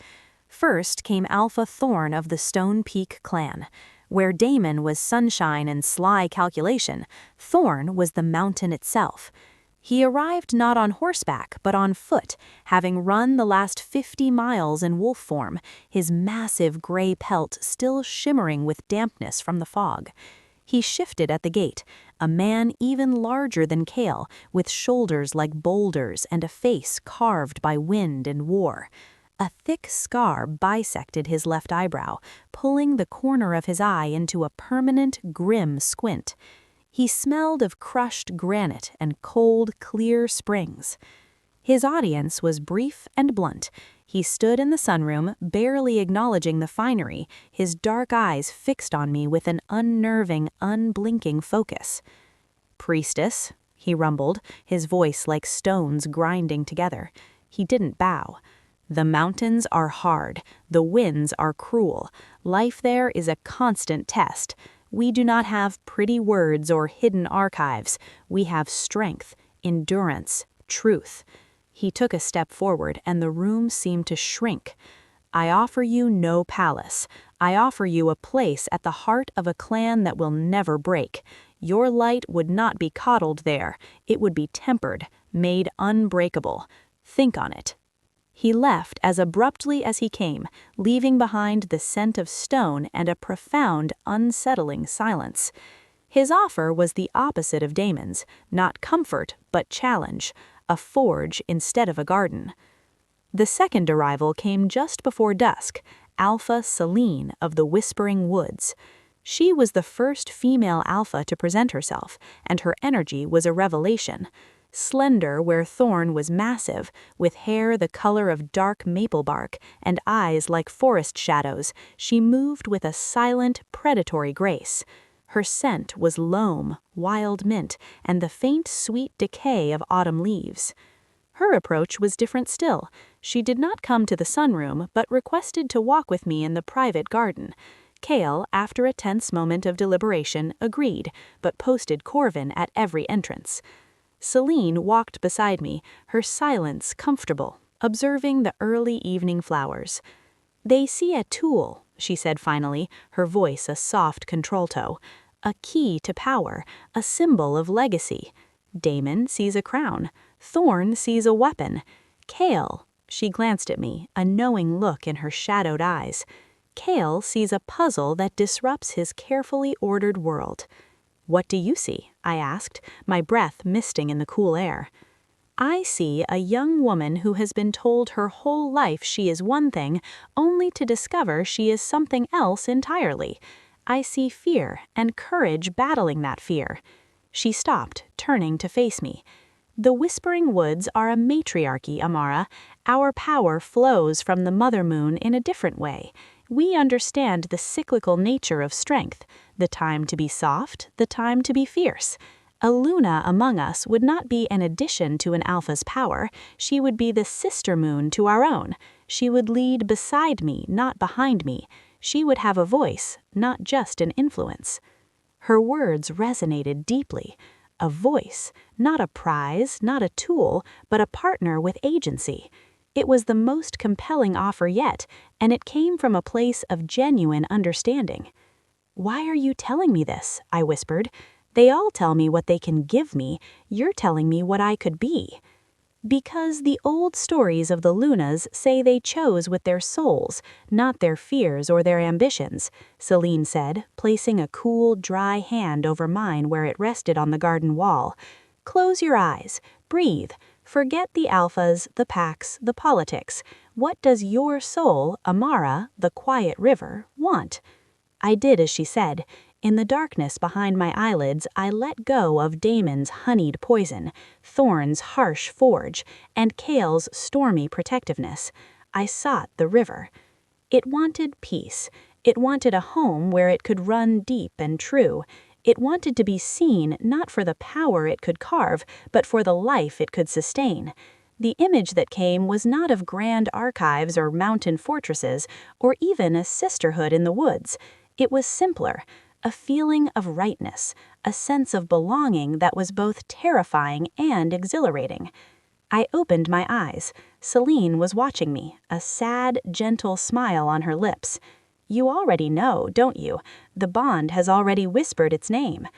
First came Alpha Thorn of the Stone Peak clan. Where Damon was sunshine and sly calculation, Thorn was the mountain itself. He arrived not on horseback, but on foot, having run the last 50 miles in wolf form, his massive gray pelt still shimmering with dampness from the fog. He shifted at the gate, a man even larger than Kale, with shoulders like boulders and a face carved by wind and war. A thick scar bisected his left eyebrow, pulling the corner of his eye into a permanent, grim squint. He smelled of crushed granite and cold, clear springs. His audience was brief and blunt. He stood in the sunroom, barely acknowledging the finery, his dark eyes fixed on me with an unnerving, unblinking focus. "Priestess," he rumbled, his voice like stones grinding together. He didn't bow. "The mountains are hard, the winds are cruel. Life there is a constant test. We do not have pretty words or hidden archives. We have strength, endurance, truth." He took a step forward, and the room seemed to shrink. "I offer you no palace. I offer you a place at the heart of a clan that will never break. Your light would not be coddled there. It would be tempered, made unbreakable. Think on it." He left as abruptly as he came, leaving behind the scent of stone and a profound, unsettling silence. His offer was the opposite of Damon's, not comfort, but challenge. a forge instead of a garden. The second arrival came just before dusk, Alpha Selene of the Whispering Woods. She was the first female alpha to present herself, and her energy was a revelation. Slender where Thorn was massive, with hair the color of dark maple bark and eyes like forest shadows, she moved with a silent, predatory grace. Her scent was loam, wild mint, and the faint sweet decay of autumn leaves. Her approach was different still. She did not come to the sunroom, but requested to walk with me in the private garden. Kale, after a tense moment of deliberation, agreed, but posted Corvin at every entrance. Selene walked beside me, her silence comfortable, observing the early evening flowers. "They see a tool," she said finally, her voice a soft contralto. "A key to power, a symbol of legacy. Damon sees a crown. Thorn sees a weapon. Kale," she glanced at me, a knowing look in her shadowed eyes. "Kale sees a puzzle that disrupts his carefully ordered world." "What do you see?" I asked, my breath misting in the cool air. "I see a young woman who has been told her whole life she is one thing, only to discover she is something else entirely. I see fear and courage battling that fear." She stopped, turning to face me. "The Whispering Woods are a matriarchy, Amara. Our power flows from the mother moon in a different way. We understand the cyclical nature of strength, the time to be soft, the time to be fierce. A Luna among us would not be an addition to an alpha's power. She would be the sister moon to our own. She would lead beside me, not behind me. She would have a voice, not just an influence." Her words resonated deeply. A voice, not a prize, not a tool, but a partner with agency. It was the most compelling offer yet, and it came from a place of genuine understanding. "Why are you telling me this?" I whispered. "They all tell me what they can give me. You're telling me what I could be." "Because the old stories of the Lunas say they chose with their souls, not their fears or their ambitions," Selene said, placing a cool, dry hand over mine where it rested on the garden wall. "Close your eyes. Breathe. Forget the alphas, the packs, the politics. What does your soul, Amara, the quiet river, want?" I did as she said. In the darkness behind my eyelids, I let go of Damon's honeyed poison, Thorn's harsh forge, and Kale's stormy protectiveness. I sought the river. It wanted peace. It wanted a home where it could run deep and true. It wanted to be seen not for the power it could carve, but for the life it could sustain. The image that came was not of grand archives or mountain fortresses, or even a sisterhood in the woods. It was simpler. A feeling of rightness, a sense of belonging that was both terrifying and exhilarating. I opened my eyes. Selene was watching me, a sad, gentle smile on her lips. "You already know, don't you? The bond has already whispered its name."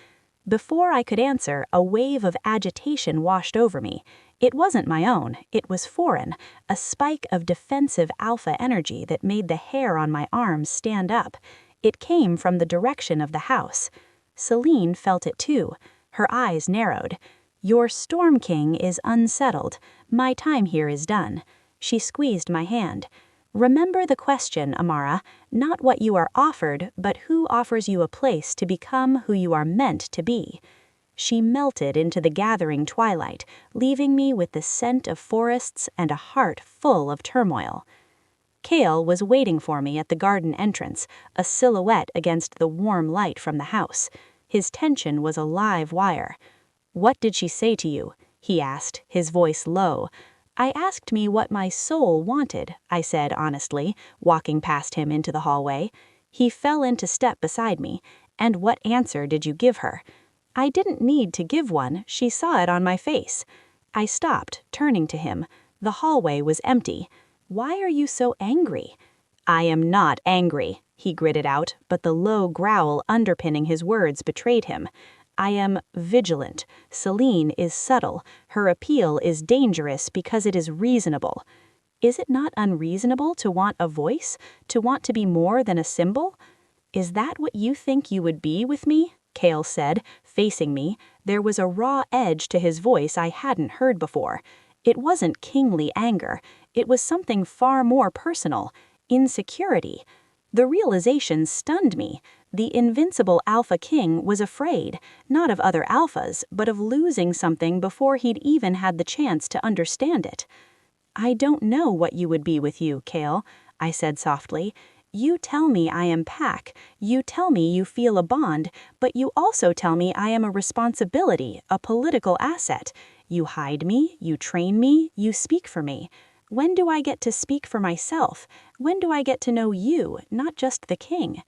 Before I could answer, a wave of agitation washed over me. It wasn't my own, it was foreign, a spike of defensive alpha energy that made the hair on my arms stand up. It came from the direction of the house. Selene felt it too. Her eyes narrowed. "Your Storm King is unsettled. My time here is done." She squeezed my hand. "Remember the question, Amara, not what you are offered, but who offers you a place to become who you are meant to be." She melted into the gathering twilight, leaving me with the scent of forests and a heart full of turmoil. Kale was waiting for me at the garden entrance, a silhouette against the warm light from the house. His tension was a live wire. "What did she say to you?" he asked, his voice low. "I asked me what my soul wanted," I said honestly, walking past him into the hallway. He fell into step beside me. "And what answer did you give her?" "I didn't need to give one, she saw it on my face." I stopped, turning to him. The hallway was empty. "Why are you so angry?" "I am not angry," he gritted out, but the low growl underpinning his words betrayed him. "I am vigilant. Selene is subtle. Her appeal is dangerous because it is reasonable." "Is it not unreasonable to want a voice, to want to be more than a symbol?" "Is that what you think you would be with me?" Kale said, Facing me, there was a raw edge to his voice I hadn't heard before. It wasn't kingly anger, it was something far more personal: insecurity. The realization stunned me. The invincible Alpha King was afraid, not of other alphas, but of losing something before he'd even had the chance to understand it. "I don't know what you would be with you, Kale," I said softly. "You tell me I am pack, you tell me you feel a bond, but you also tell me I am a responsibility, a political asset. You hide me, you train me, you speak for me. When do I get to speak for myself? When do I get to know you, not just the king?"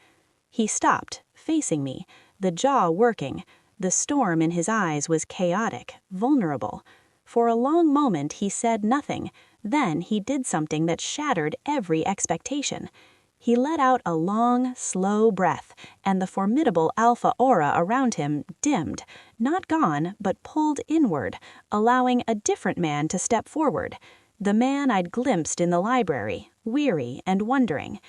He stopped, facing me, the jaw working. The storm in his eyes was chaotic, vulnerable. For a long moment he said nothing. Then he did something that shattered every expectation. He let out a long, slow breath, and the formidable alpha aura around him dimmed, not gone, but pulled inward, allowing a different man to step forward. The man I'd glimpsed in the library, weary and wondering.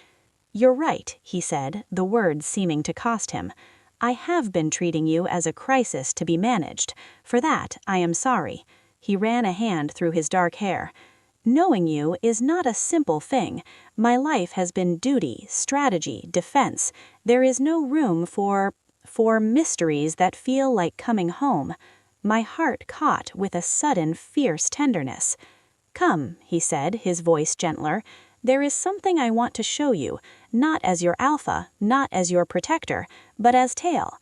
"You're right," he said, the words seeming to cost him. "I have been treating you as a crisis to be managed. For that, I am sorry." He ran a hand through his dark hair. "Knowing you is not a simple thing. My life has been duty, strategy, defense. There is no room for mysteries that feel like coming home." My heart caught with a sudden fierce tenderness. "Come," he said, his voice gentler. "There is something I want to show you, not as your alpha, not as your protector, but as Tail."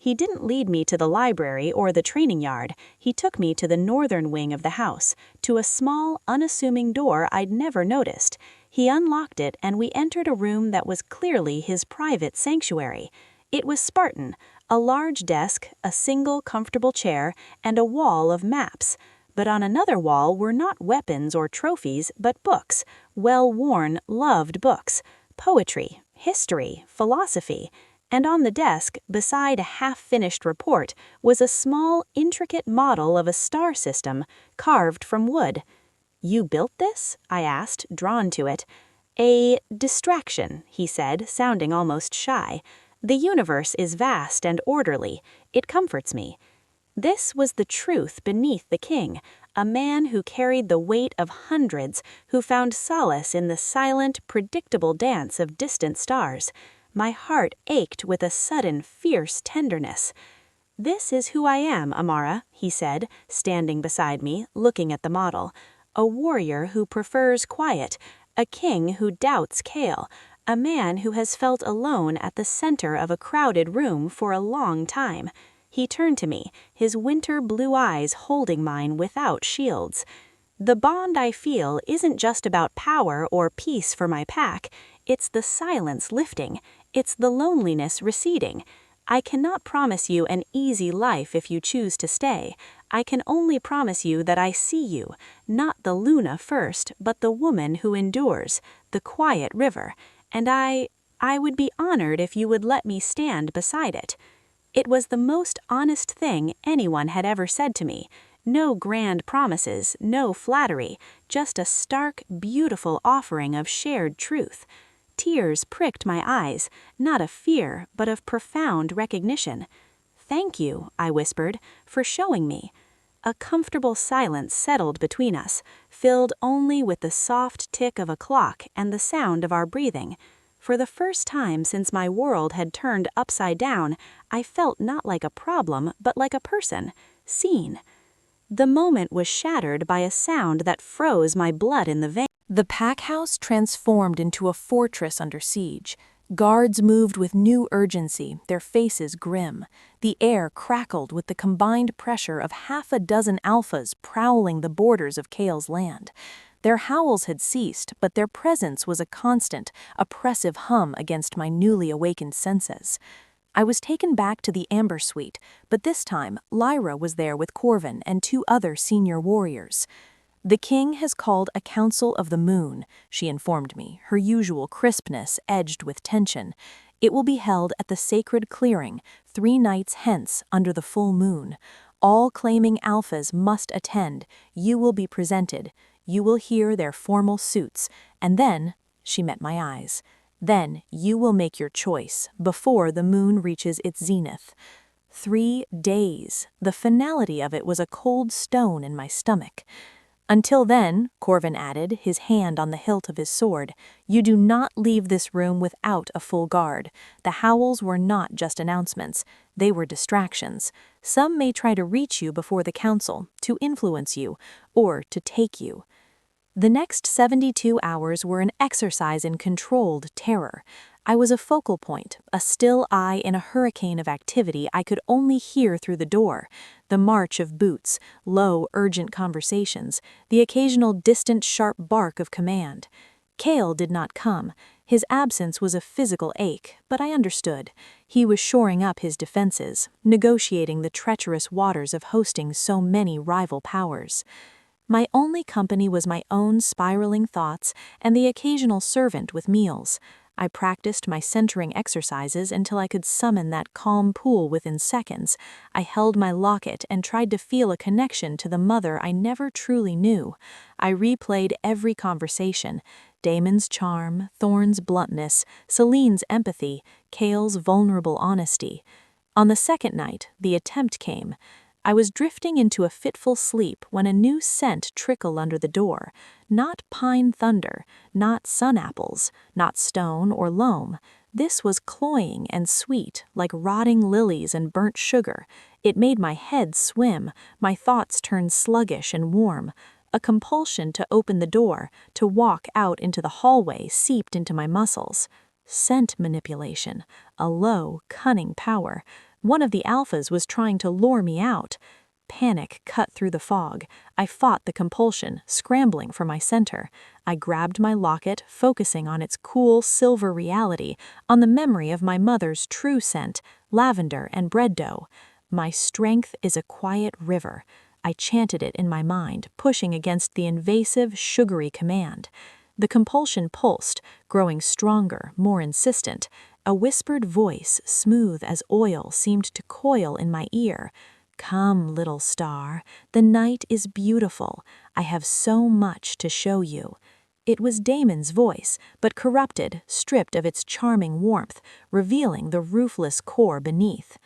He didn't lead me to the library or the training yard. He took me to the northern wing of the house, to a small, unassuming door I'd never noticed. He unlocked it and we entered a room that was clearly his private sanctuary. It was Spartan: a large desk, a single comfortable chair, and a wall of maps. But on another wall were not weapons or trophies, but books, well-worn, loved books, poetry, history, philosophy. And on the desk, beside a half-finished report, was a small, intricate model of a star system, carved from wood. "You built this?" I asked, drawn to it. "A distraction," he said, sounding almost shy. "The universe is vast and orderly. It comforts me." This was the truth beneath the king, a man who carried the weight of hundreds, who found solace in the silent, predictable dance of distant stars. My heart ached with a sudden, fierce tenderness. "This is who I am, Amara," he said, standing beside me, looking at the model. "A warrior who prefers quiet, a king who doubts Kale, a man who has felt alone at the center of a crowded room for a long time." He turned to me, his winter blue eyes holding mine without shields. "The bond I feel isn't just about power or peace for my pack. It's the silence lifting. It's the loneliness receding. I cannot promise you an easy life if you choose to stay. I can only promise you that I see you, not the Luna first, but the woman who endures, the quiet river. And I would be honored if you would let me stand beside it." It was the most honest thing anyone had ever said to me. No grand promises, no flattery, just a stark, beautiful offering of shared truth. Tears pricked my eyes, not of fear, but of profound recognition. "Thank you," I whispered, "for showing me." A comfortable silence settled between us, filled only with the soft tick of a clock and the sound of our breathing. For the first time since my world had turned upside down, I felt not like a problem, but like a person, seen. The moment was shattered by a sound that froze my blood in the veins. The pack house transformed into a fortress under siege. Guards moved with new urgency, their faces grim. The air crackled with the combined pressure of half a dozen alphas prowling the borders of Kale's land. Their howls had ceased, but their presence was a constant, oppressive hum against my newly awakened senses. I was taken back to the Amber Suite, but this time Lyra was there with Corvin and 2 other senior warriors. "The king has called a council of the moon," she informed me, her usual crispness edged with tension. "It will be held at the sacred clearing 3 nights hence under the full moon. All claiming alphas must attend. You will be presented. You will hear their formal suits, and then," she met my eyes, "then you will make your choice before the moon reaches its zenith." 3 days. The finality of it was a cold stone in my stomach. Until then, Corvin added, his hand on the hilt of his sword, you do not leave this room without a full guard. The howls were not just announcements, they were distractions. Some may try to reach you before the council, to influence you, or to take you. The next 72 hours were an exercise in controlled terror. I was a focal point, a still eye in a hurricane of activity I could only hear through the door. The march of boots, low, urgent conversations, the occasional distant, sharp bark of command. Kale did not come. His absence was a physical ache, but I understood. He was shoring up his defenses, negotiating the treacherous waters of hosting so many rival powers. My only company was my own spiraling thoughts and the occasional servant with meals. I practiced my centering exercises until I could summon that calm pool within seconds. I held my locket and tried to feel a connection to the mother I never truly knew. I replayed every conversation. Damon's charm, Thorne's bluntness, Celine's empathy, Kale's vulnerable honesty. On the second night, the attempt came. I was drifting into a fitful sleep when a new scent trickled under the door. Not pine thunder, not sun apples, not stone or loam. This was cloying and sweet, like rotting lilies and burnt sugar. It made my head swim, my thoughts turn sluggish and warm. A compulsion to open the door, to walk out into the hallway seeped into my muscles. Scent manipulation, a low, cunning power. One of the alphas was trying to lure me out. Panic cut through the fog. I fought the compulsion, scrambling for my center. I grabbed my locket, focusing on its cool silver reality, on the memory of my mother's true scent, lavender and bread dough. My strength is a quiet river. I chanted it in my mind, pushing against the invasive, sugary command. The compulsion pulsed, growing stronger, more insistent. A whispered voice, smooth as oil, seemed to coil in my ear. Come, little star, the night is beautiful. I have so much to show you. It was Damon's voice, but corrupted, stripped of its charming warmth, revealing the ruthless core beneath.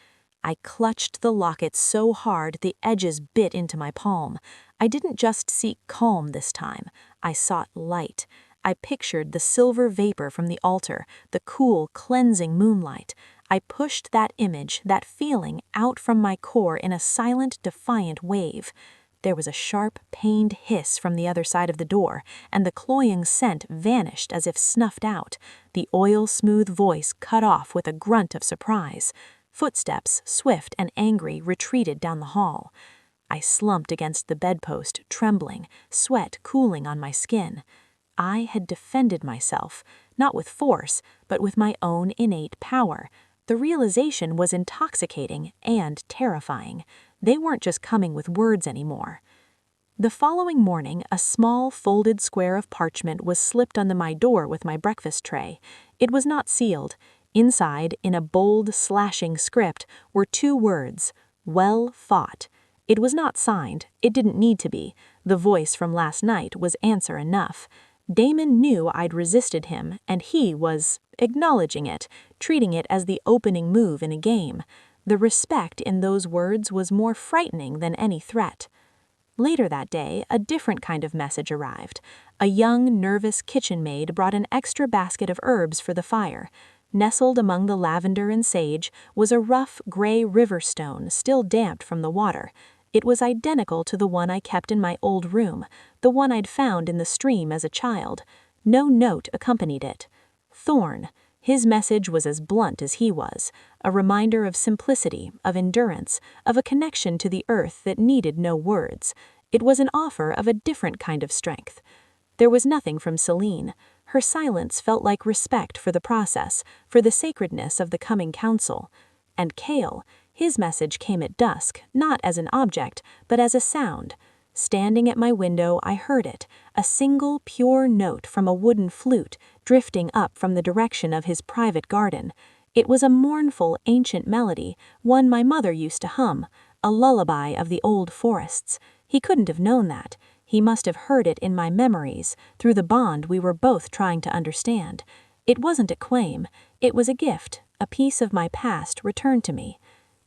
I clutched the locket so hard the edges bit into my palm. I didn't just seek calm this time. I sought light. I pictured the silver vapor from the altar, the cool, cleansing moonlight. I pushed that image, that feeling, out from my core in a silent, defiant wave. There was a sharp, pained hiss from the other side of the door, and the cloying scent vanished as if snuffed out. The oil-smooth voice cut off with a grunt of surprise. Footsteps, swift and angry, retreated down the hall. I slumped against the bedpost, trembling, sweat cooling on my skin. I had defended myself, not with force, but with my own innate power. The realization was intoxicating and terrifying. They weren't just coming with words anymore. The following morning, a small, folded square of parchment was slipped under my door with my breakfast tray. It was not sealed. Inside, in a bold, slashing script, were 2 words, "Well fought." It was not signed. It didn't need to be. The voice from last night was answer enough. Damon knew I'd resisted him, and he was acknowledging it, treating it as the opening move in a game. The respect in those words was more frightening than any threat. Later that day, a different kind of message arrived. A young, nervous kitchen maid brought an extra basket of herbs for the fire. Nestled among the lavender and sage was a rough, gray river stone, still damp from the water. It was identical to the one I kept in my old room, the one I'd found in the stream as a child. No note accompanied it. Thorne. His message was as blunt as he was, a reminder of simplicity, of endurance, of a connection to the earth that needed no words. It was an offer of a different kind of strength. There was nothing from Celine. Her silence felt like respect for the process, for the sacredness of the coming council. And Kale. His message came at dusk, not as an object, but as a sound. Standing at my window, I heard it, a single pure note from a wooden flute drifting up from the direction of his private garden. It was a mournful, ancient melody, one my mother used to hum, a lullaby of the old forests. He couldn't have known that. He must have heard it in my memories, through the bond we were both trying to understand. It wasn't a claim. It was a gift, a piece of my past returned to me.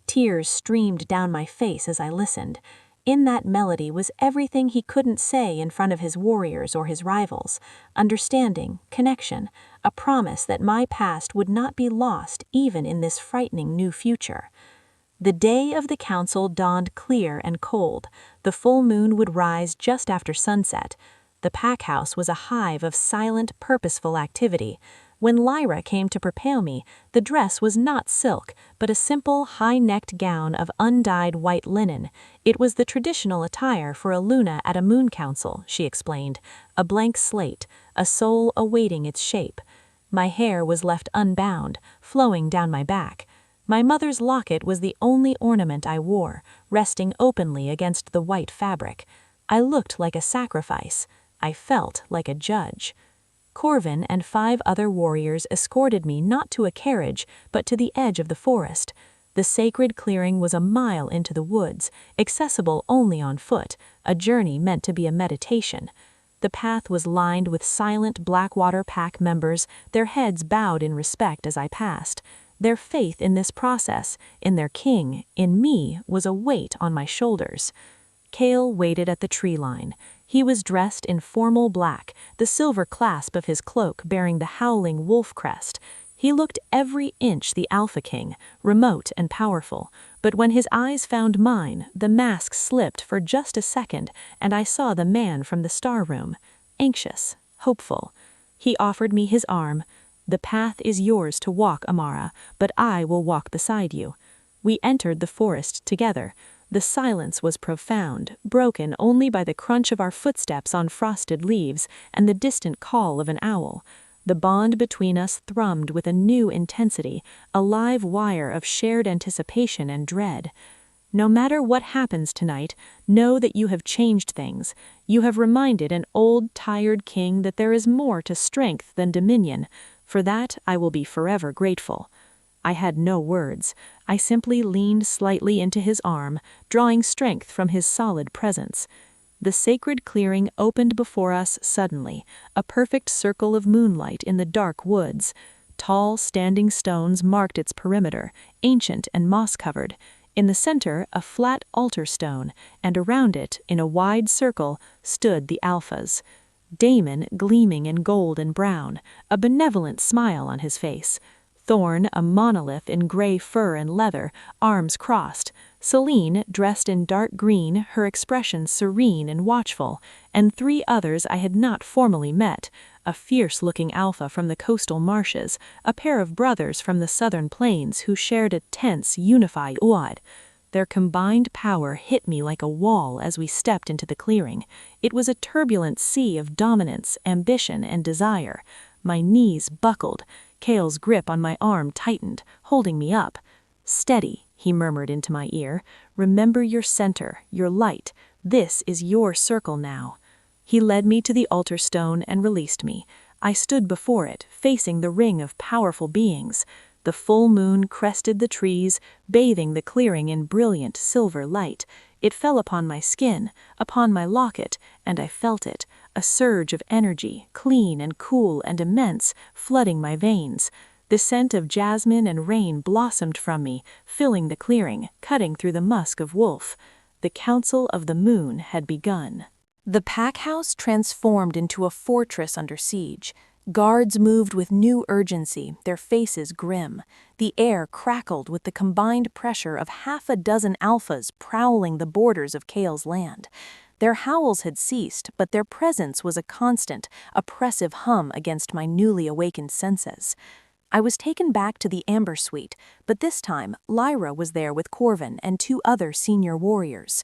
Tears streamed down my face as I listened. In that melody was everything he couldn't say in front of his warriors or his rivals: understanding, connection, a promise that my past would not be lost even in this frightening new future. The day of the council dawned clear and cold. The full moon would rise just after sunset. The pack house was a hive of silent, purposeful activity. When Lyra came to prepare me, the dress was not silk, but a simple, high-necked gown of undyed white linen. It was the traditional attire for a Luna at a moon council, she explained, a blank slate, a soul awaiting its shape. My hair was left unbound, flowing down my back. My mother's locket was the only ornament I wore, resting openly against the white fabric. I looked like a sacrifice. I felt like a judge. Corvin and 5 other warriors escorted me not to a carriage, but to the edge of the forest. The sacred clearing was a mile into the woods, accessible only on foot, a journey meant to be a meditation. The path was lined with silent Blackwater Pack members, their heads bowed in respect as I passed. Their faith in this process, in their king, in me, was a weight on my shoulders. Kale waited at the tree line. He was dressed in formal black, the silver clasp of his cloak bearing the howling wolf crest. He looked every inch the Alpha King, remote and powerful, but when his eyes found mine, the mask slipped for just a second, and I saw the man from the star room, anxious, hopeful. He offered me his arm. "The path is yours to walk, Amara, but I will walk beside you." We entered the forest together. The silence was profound, broken only by the crunch of our footsteps on frosted leaves and the distant call of an owl. The bond between us thrummed with a new intensity, a live wire of shared anticipation and dread. No matter what happens tonight, know that you have changed things. You have reminded an old, tired king that there is more to strength than dominion. For that, I will be forever grateful. I had no words. I simply leaned slightly into his arm, drawing strength from his solid presence. The sacred clearing opened before us suddenly, a perfect circle of moonlight in the dark woods. Tall, standing stones marked its perimeter, ancient and moss-covered. In the center, a flat altar stone, and around it, in a wide circle, stood the Alphas. Damon gleaming in gold and brown, a benevolent smile on his face. Thorn, a monolith in gray fur and leather, arms crossed. Celine, dressed in dark green, her expression serene and watchful, and 3 others I had not formally met, a fierce-looking alpha from the coastal marshes, a pair of brothers from the southern plains who shared a tense, unified oath. Their combined power hit me like a wall as we stepped into the clearing. It was a turbulent sea of dominance, ambition, and desire. My knees buckled. Kale's grip on my arm tightened, holding me up. "Steady," he murmured into my ear. "Remember your center, your light. This is your circle now." He led me to the altar stone and released me. I stood before it, facing the ring of powerful beings. The full moon crested the trees, bathing the clearing in brilliant silver light. It fell upon my skin, upon my locket, and I felt it, a surge of energy, clean and cool and immense, flooding my veins. The scent of jasmine and rain blossomed from me, filling the clearing, cutting through the musk of wolf. The Council of the Moon had begun. The pack house transformed into a fortress under siege. Guards moved with new urgency, their faces grim. The air crackled with the combined pressure of 6 alphas prowling the borders of Kale's land. Their howls had ceased, but their presence was a constant, oppressive hum against my newly awakened senses. I was taken back to the Amber Suite, but this time Lyra was there with Corvin and 2 other senior warriors.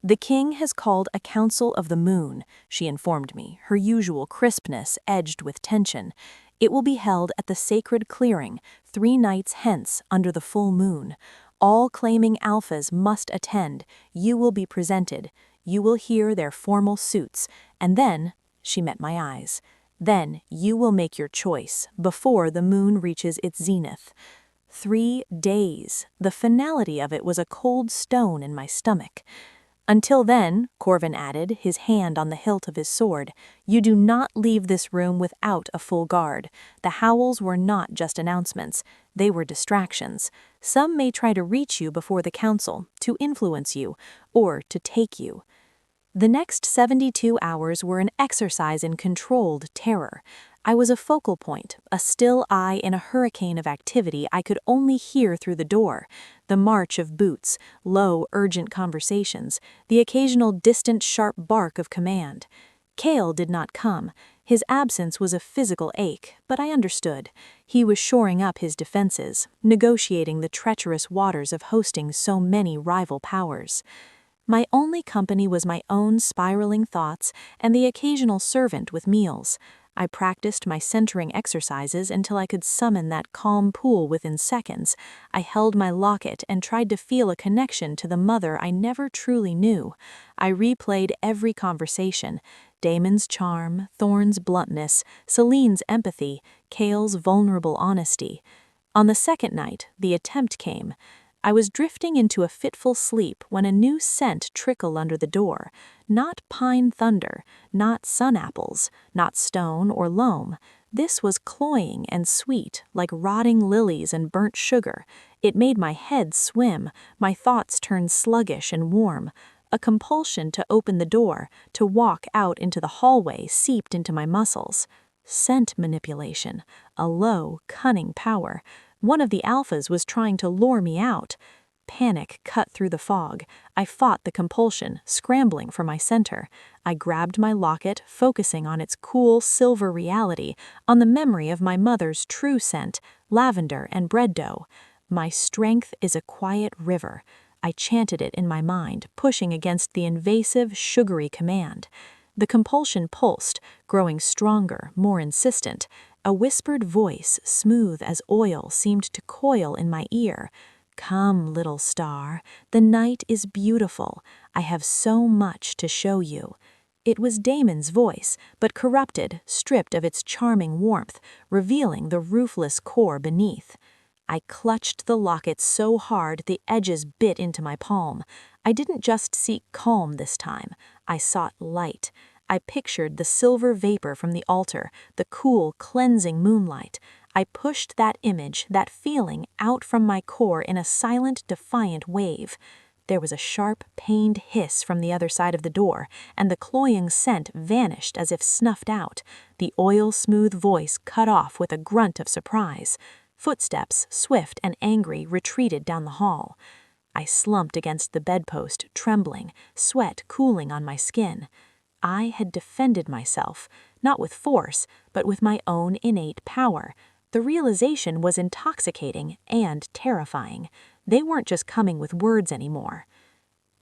"The king has called a council of the moon," she informed me, her usual crispness edged with tension. "It will be held at the sacred clearing 3 nights hence under the full moon. All claiming alphas must attend. You will be presented. You will hear their formal suits, and then," she met my eyes, "then you will make your choice before the moon reaches its zenith." 3 days. The finality of it was a cold stone in my stomach. Until then, Corvin added, his hand on the hilt of his sword, you do not leave this room without a full guard. The howls were not just announcements, they were distractions. Some may try to reach you before the council, to influence you, or to take you. The next 72 hours were an exercise in controlled terror. I was a focal point, a still eye in a hurricane of activity I could only hear through the door. The march of boots, low, urgent conversations, the occasional distant, sharp bark of command. Kale did not come. His absence was a physical ache, but I understood. He was shoring up his defenses, negotiating the treacherous waters of hosting so many rival powers. My only company was my own spiraling thoughts and the occasional servant with meals. I practiced my centering exercises until I could summon that calm pool within seconds. I held my locket and tried to feel a connection to the mother I never truly knew. I replayed every conversation: Damon's charm, Thorne's bluntness, Celine's empathy, Kale's vulnerable honesty. On the second night, the attempt came. I was drifting into a fitful sleep when a new scent trickled under the door. Not pine thunder, not sun apples, not stone or loam. This was cloying and sweet, like rotting lilies and burnt sugar. It made my head swim, my thoughts turn sluggish and warm. A compulsion to open the door, to walk out into the hallway seeped into my muscles. Scent manipulation, a low, cunning power. One of the alphas was trying to lure me out. Panic cut through the fog. I fought the compulsion, scrambling for my center. I grabbed my locket, focusing on its cool silver reality, on the memory of my mother's true scent, lavender and bread dough. My strength is a quiet river. I chanted it in my mind, pushing against the invasive, sugary command. The compulsion pulsed, growing stronger, more insistent. A whispered voice, smooth as oil, seemed to coil in my ear. Come, little star, the night is beautiful. I have so much to show you. It was Damon's voice, but corrupted, stripped of its charming warmth, revealing the ruthless core beneath. I clutched the locket so hard the edges bit into my palm. I didn't just seek calm this time. I sought light. I pictured the silver vapor from the altar, the cool, cleansing moonlight. I pushed that image, that feeling, out from my core in a silent, defiant wave. There was a sharp, pained hiss from the other side of the door, and the cloying scent vanished as if snuffed out. The oil-smooth voice cut off with a grunt of surprise. Footsteps, swift and angry, retreated down the hall. I slumped against the bedpost, trembling, sweat cooling on my skin. I had defended myself, not with force, but with my own innate power. The realization was intoxicating and terrifying. They weren't just coming with words anymore.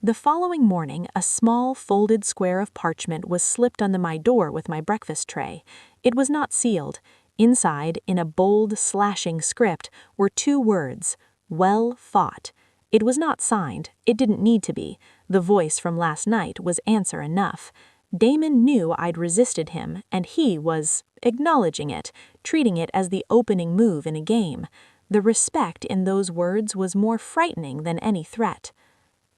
The following morning, a small, folded square of parchment was slipped under my door with my breakfast tray. It was not sealed. Inside, in a bold, slashing script, were 2 words: "Well fought." It was not signed. It didn't need to be. The voice from last night was answer enough. Damon knew I'd resisted him, and he was acknowledging it, treating it as the opening move in a game. The respect in those words was more frightening than any threat.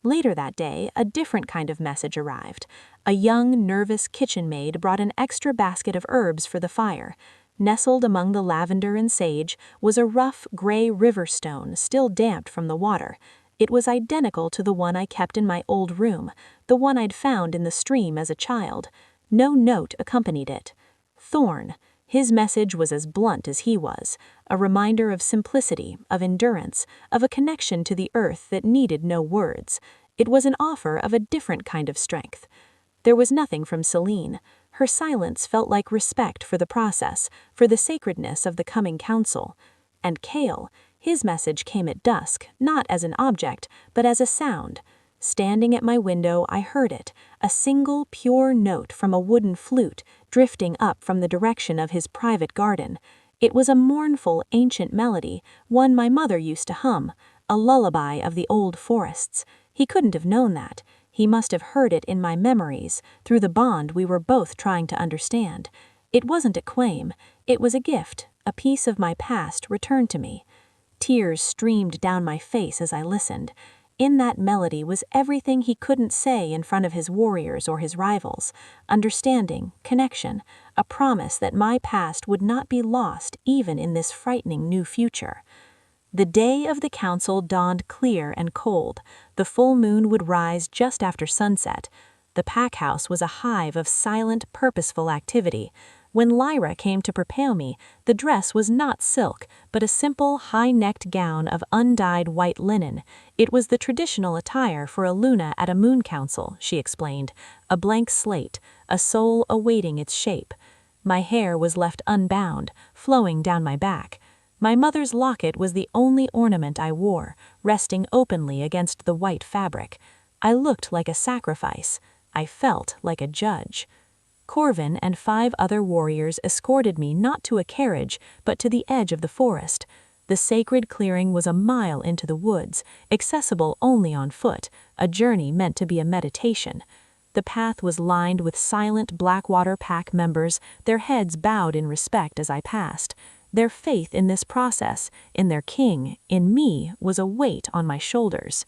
Later that day, a different kind of message arrived. A young, nervous kitchen maid brought an extra basket of herbs for the fire. Nestled among the lavender and sage was a rough, gray river stone, still damp from the water. It was identical to the one I kept in my old room, the one I'd found in the stream as a child. No note accompanied it. Thorne. His message was as blunt as he was, a reminder of simplicity, of endurance, of a connection to the earth that needed no words. It was an offer of a different kind of strength. There was nothing from Celine. Her silence felt like respect for the process, for the sacredness of the coming council. And Kale, his message came at dusk, not as an object, but as a sound. Standing at my window, I heard it, a single pure note from a wooden flute, drifting up from the direction of his private garden. It was a mournful, ancient melody, one my mother used to hum, a lullaby of the old forests. He couldn't have known that. He must have heard it in my memories, through the bond we were both trying to understand. It wasn't a claim. It was a gift, a piece of my past returned to me. Tears streamed down my face as I listened. In that melody was everything he couldn't say in front of his warriors or his rivals: understanding, connection, a promise that my past would not be lost even in this frightening new future. The day of the council dawned clear and cold. The full moon would rise just after sunset. The pack house was a hive of silent, purposeful activity. When Lyra came to prepare me, the dress was not silk, but a simple, high-necked gown of undyed white linen. It was the traditional attire for a Luna at a moon council, she explained, a blank slate, a soul awaiting its shape. My hair was left unbound, flowing down my back. My mother's locket was the only ornament I wore, resting openly against the white fabric. I looked like a sacrifice. I felt like a judge. Corvin and 5 other warriors escorted me not to a carriage, but to the edge of the forest. The sacred clearing was a mile into the woods, accessible only on foot, a journey meant to be a meditation. The path was lined with silent Blackwater Pack members, their heads bowed in respect as I passed. Their faith in this process, in their king, in me, was a weight on my shoulders.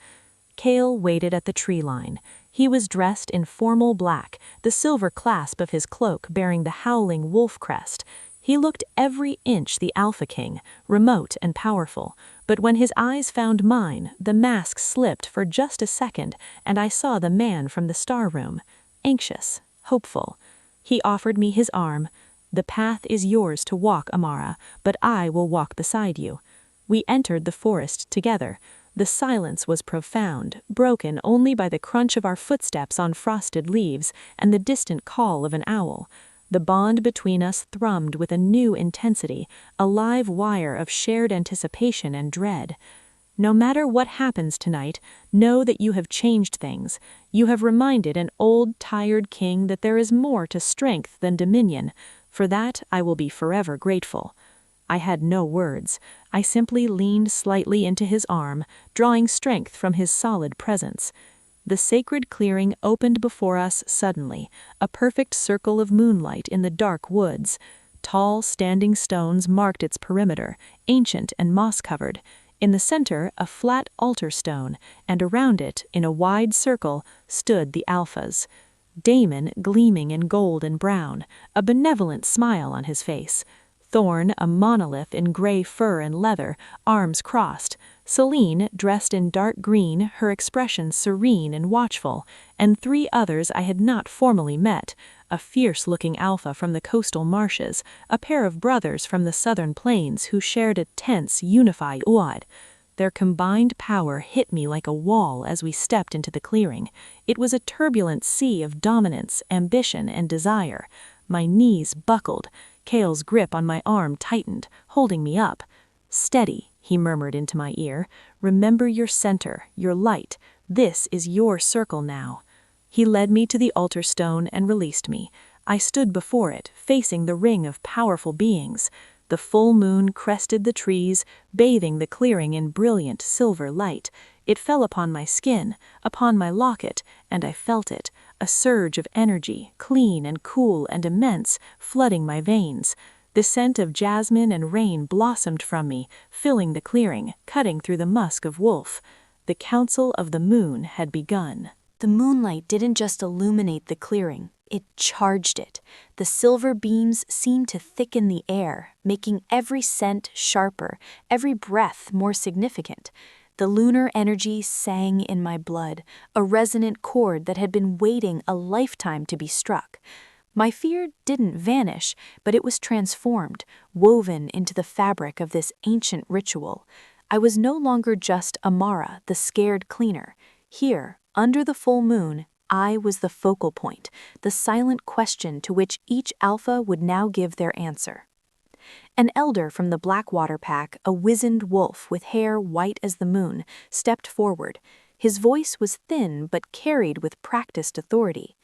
Kale waited at the tree line. He was dressed in formal black, the silver clasp of his cloak bearing the howling wolf crest. He looked every inch the Alpha King, remote and powerful, but when his eyes found mine, the mask slipped for just a second, and I saw the man from the star room, anxious, hopeful. He offered me his arm. "The path is yours to walk, Amara, but I will walk beside you." We entered the forest together. The silence was profound, broken only by the crunch of our footsteps on frosted leaves and the distant call of an owl. The bond between us thrummed with a new intensity, a live wire of shared anticipation and dread. No matter what happens tonight, know that you have changed things. You have reminded an old, tired king that there is more to strength than dominion. For that, I will be forever grateful. I had no words. I simply leaned slightly into his arm, drawing strength from his solid presence. The sacred clearing opened before us suddenly, a perfect circle of moonlight in the dark woods. Tall, standing stones marked its perimeter, ancient and moss-covered. In the center, a flat altar stone, and around it, in a wide circle, stood the Alphas. Damon gleaming in gold and brown, a benevolent smile on his face. Thorn, a monolith in gray fur and leather, arms crossed. Celine, dressed in dark green, her expression serene and watchful, and 3 others I had not formally met, a fierce-looking alpha from the coastal marshes, a pair of brothers from the southern plains who shared a tense, unified oath. Their combined power hit me like a wall as we stepped into the clearing. It was a turbulent sea of dominance, ambition, and desire. My knees buckled. Kale's grip on my arm tightened, holding me up. "Steady," he murmured into my ear. "Remember your center, your light. This is your circle now." He led me to the altar stone and released me. I stood before it, facing the ring of powerful beings. The full moon crested the trees, bathing the clearing in brilliant silver light. It fell upon my skin, upon my locket, and I felt it, a surge of energy, clean and cool and immense, flooding my veins. The scent of jasmine and rain blossomed from me, filling the clearing, cutting through the musk of wolf. The Council of the Moon had begun. The moonlight didn't just illuminate the clearing, it charged it. The silver beams seemed to thicken the air, making every scent sharper, every breath more significant. The lunar energy sang in my blood, a resonant chord that had been waiting a lifetime to be struck. My fear didn't vanish, but it was transformed, woven into the fabric of this ancient ritual. I was no longer just Amara, the scared cleaner. Here, under the full moon, I was the focal point, the silent question to which each alpha would now give their answer. An elder from the Blackwater Pack, a wizened wolf with hair white as the moon, stepped forward. His voice was thin but carried with practiced authority.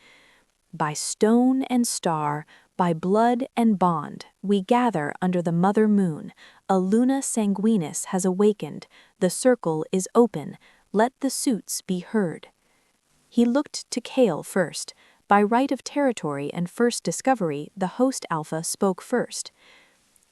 "By stone and star, by blood and bond, we gather under the mother moon. A Luna Sanguinis has awakened. The circle is open. Let the suits be heard." He looked to Kale first. By right of territory and first discovery, the host alpha spoke first.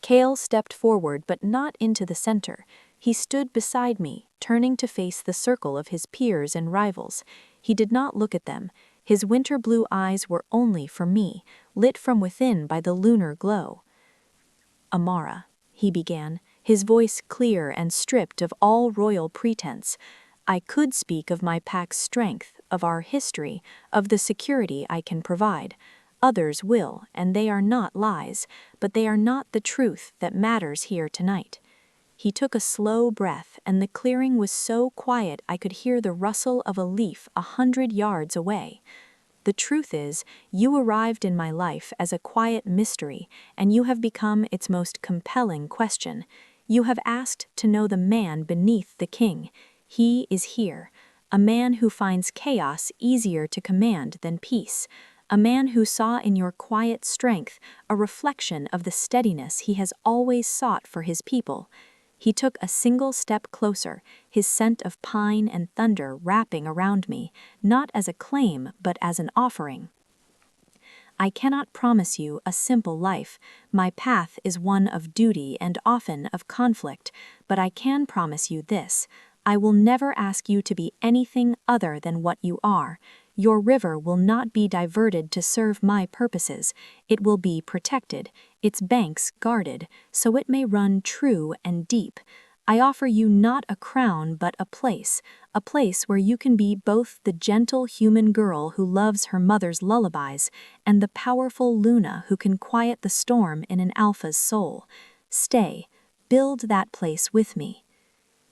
Kale stepped forward but not into the center. He stood beside me, turning to face the circle of his peers and rivals. He did not look at them. His winter blue eyes were only for me, lit from within by the lunar glow. "Amara," he began, his voice clear and stripped of all royal pretense. "I could speak of my pack's strength, of our history, of the security I can provide. Others will, and they are not lies, but they are not the truth that matters here tonight." He took a slow breath, and the clearing was so quiet I could hear the rustle of a leaf 100 yards away. "The truth is, you arrived in my life as a quiet mystery, and you have become its most compelling question. You have asked to know the man beneath the king. He is here, a man who finds chaos easier to command than peace, a man who saw in your quiet strength a reflection of the steadiness he has always sought for his people." He took a single step closer, his scent of pine and thunder wrapping around me, not as a claim but as an offering. "I cannot promise you a simple life. My path is one of duty and often of conflict, but I can promise you this. I will never ask you to be anything other than what you are. Your river will not be diverted to serve my purposes. It will be protected, its banks guarded, so it may run true and deep. I offer you not a crown but a place where you can be both the gentle human girl who loves her mother's lullabies and the powerful Luna who can quiet the storm in an alpha's soul. Stay, build that place with me."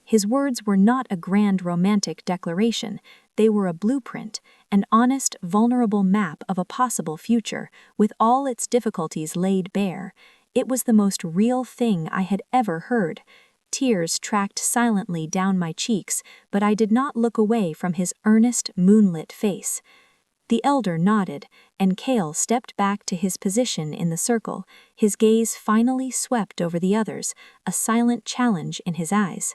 His words were not a grand romantic declaration. They were a blueprint, an honest, vulnerable map of a possible future, with all its difficulties laid bare. It was the most real thing I had ever heard. Tears tracked silently down my cheeks, but I did not look away from his earnest, moonlit face. The elder nodded, and Kale stepped back to his position in the circle, his gaze finally swept over the others, a silent challenge in his eyes.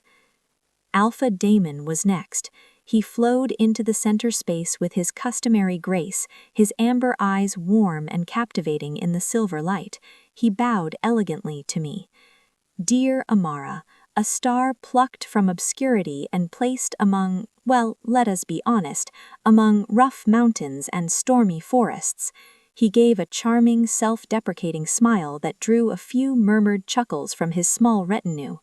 Alpha Daemon was next. He flowed into the center space with his customary grace, his amber eyes warm and captivating in the silver light. He bowed elegantly to me. "Dear Amara, a star plucked from obscurity and placed among, well, let us be honest, among rough mountains and stormy forests." He gave a charming, self-deprecating smile that drew a few murmured chuckles from his small retinue.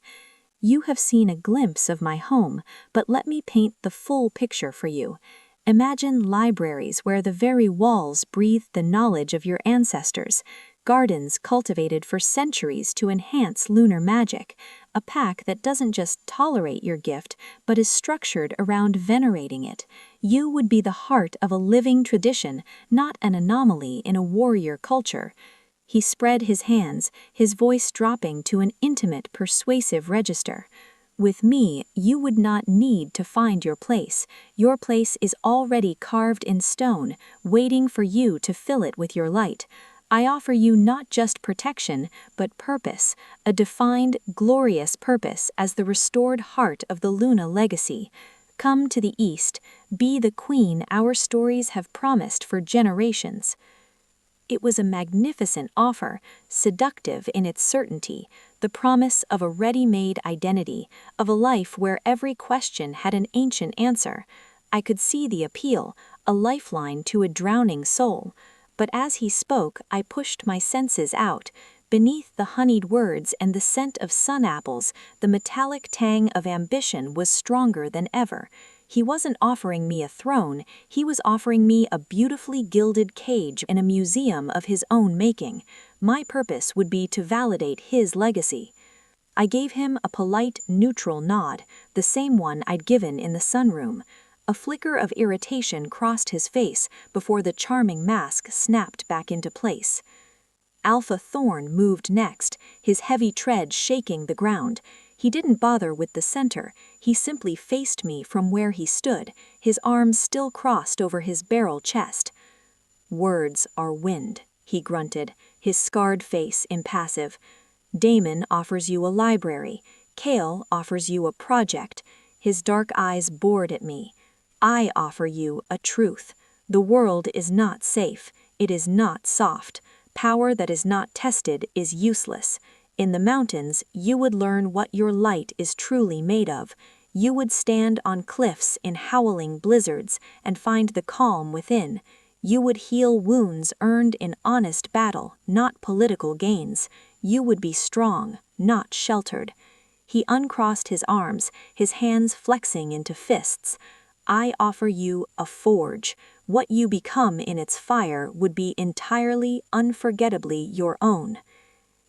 "You have seen a glimpse of my home, but let me paint the full picture for you. Imagine libraries where the very walls breathe the knowledge of your ancestors, gardens cultivated for centuries to enhance lunar magic, a pack that doesn't just tolerate your gift, but is structured around venerating it. You would be the heart of a living tradition, not an anomaly in a warrior culture." He spread his hands, his voice dropping to an intimate, persuasive register. "With me, you would not need to find your place. Your place is already carved in stone, waiting for you to fill it with your light. I offer you not just protection, but purpose, a defined, glorious purpose as the restored heart of the Luna legacy. Come to the east, be the queen our stories have promised for generations." It was a magnificent offer, seductive in its certainty, the promise of a ready-made identity, of a life where every question had an ancient answer. I could see the appeal, a lifeline to a drowning soul. But as he spoke, I pushed my senses out. Beneath the honeyed words and the scent of sun apples, the metallic tang of ambition was stronger than ever. He wasn't offering me a throne, he was offering me a beautifully gilded cage in a museum of his own making. My purpose would be to validate his legacy. I gave him a polite, neutral nod, the same one I'd given in the sunroom. A flicker of irritation crossed his face before the charming mask snapped back into place. Alpha Thorn moved next, his heavy tread shaking the ground. He didn't bother with the center, he simply faced me from where he stood, his arms still crossed over his barrel chest. "Words are wind," he grunted, his scarred face impassive. "Daemon offers you a library, Kale offers you a project." His dark eyes bored at me. "I offer you a truth. The world is not safe, it is not soft. Power that is not tested is useless. In the mountains, you would learn what your light is truly made of. You would stand on cliffs in howling blizzards and find the calm within. You would heal wounds earned in honest battle, not political gains. You would be strong, not sheltered. He uncrossed his arms, his hands flexing into fists. I offer you a forge. What you become in its fire would be entirely, unforgettably your own.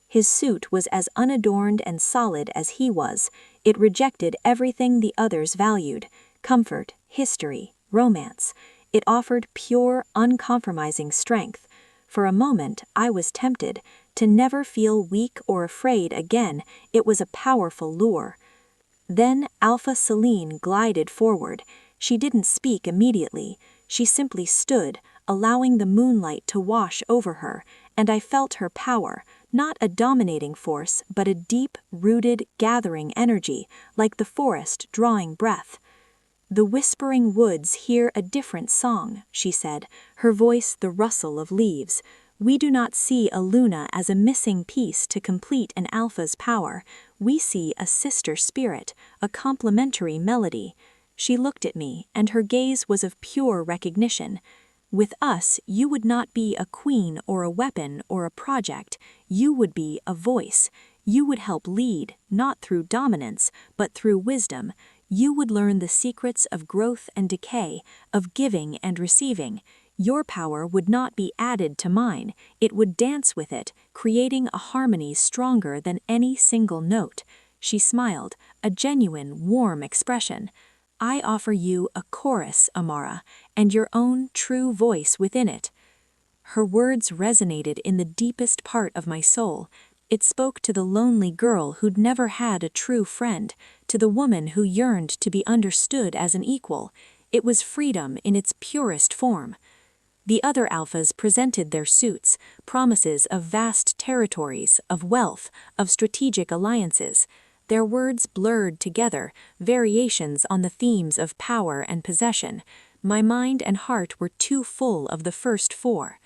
His suit was as unadorned and solid as he was. It rejected everything the others valued: comfort, history, romance. It offered pure, uncompromising strength. For a moment, I was tempted. To never feel weak or afraid again, it was a powerful lure. Then Alpha Selene glided forward. She didn't speak immediately. She simply stood, allowing the moonlight to wash over her, and I felt her power, not a dominating force, but a deep-rooted, gathering energy, like the forest drawing breath. "The whispering woods hear a different song," she said, her voice the rustle of leaves. "We do not see a Luna as a missing piece to complete an Alpha's power. We see a sister spirit, a complementary melody." She looked at me, and her gaze was of pure recognition. "With us, you would not be a queen or a weapon or a project. You would be a voice. You would help lead, not through dominance, but through wisdom. You would learn the secrets of growth and decay, of giving and receiving. Your power would not be added to mine. It would dance with it, creating a harmony stronger than any single note." She smiled, a genuine, warm expression. "I offer you a chorus, Amara, and your own true voice within it." Her words resonated in the deepest part of my soul. It spoke to the lonely girl who'd never had a true friend, to the woman who yearned to be understood as an equal. It was freedom in its purest form. The other alphas presented their suits, promises of vast territories, of wealth, of strategic alliances. Their words blurred together, variations on the themes of power and possession. My mind and heart were too full of the first four.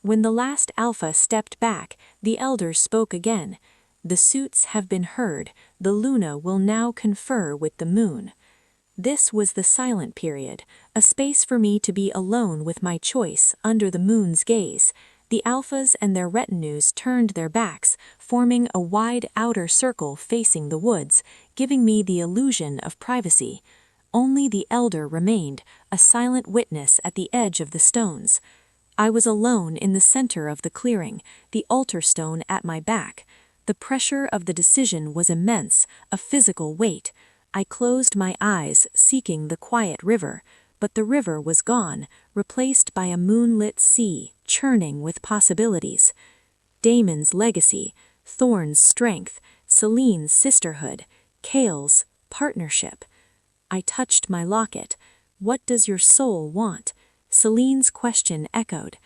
When the last alpha stepped back, the elders spoke again. "The suits have been heard. The Luna will now confer with the moon." This was the silent period, a space for me to be alone with my choice under the moon's gaze. The alphas and their retinues turned their backs, forming a wide outer circle facing the woods, giving me the illusion of privacy. Only the elder remained, a silent witness at the edge of the stones. I was alone in the center of the clearing, the altar stone at my back. The pressure of the decision was immense, a physical weight. I closed my eyes, seeking the quiet river, but the river was gone, replaced by a moonlit sea, churning with possibilities. Damon's legacy, Thorn's strength, Selene's sisterhood, Kale's partnership. I touched my locket. "What does your soul want?" Selene's question echoed.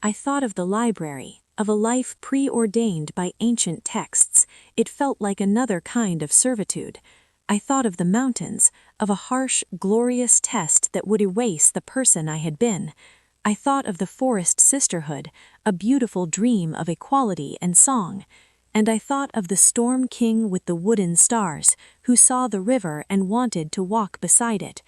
I thought of the library, of a life preordained by ancient texts. It felt like another kind of servitude. I thought of the mountains, of a harsh, glorious test that would erase the person I had been. I thought of the forest sisterhood, a beautiful dream of equality and song. And I thought of the storm king with the wooden stars, who saw the river and wanted to walk beside it.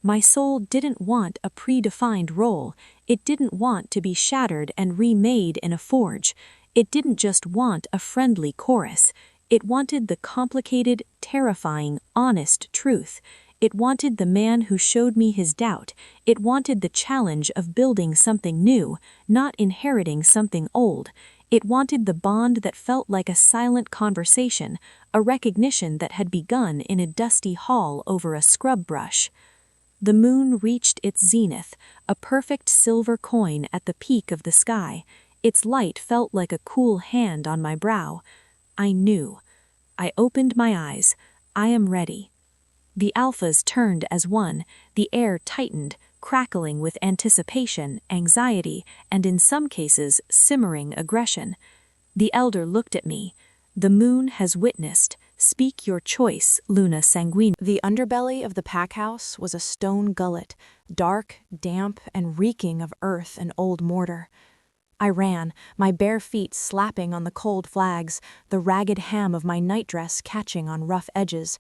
My soul didn't want a predefined role. It didn't want to be shattered and remade in a forge. It didn't just want a friendly chorus. It wanted the complicated, terrifying, honest truth. It wanted the man who showed me his doubt. It wanted the challenge of building something new, not inheriting something old. It wanted the bond that felt like a silent conversation, a recognition that had begun in a dusty hall over a scrub brush. The moon reached its zenith, a perfect silver coin at the peak of the sky. Its light felt like a cool hand on my brow. I knew. I opened my eyes. I am ready. The alphas turned as one. The air tightened, crackling with anticipation, anxiety, and in some cases, simmering aggression. The elder looked at me. "The moon has witnessed. Speak your choice, Luna Sanguinis." The underbelly of the pack house was a stone gullet, dark, damp, and reeking of earth and old mortar. I ran, my bare feet slapping on the cold flags, the ragged hem of my nightdress catching on rough edges.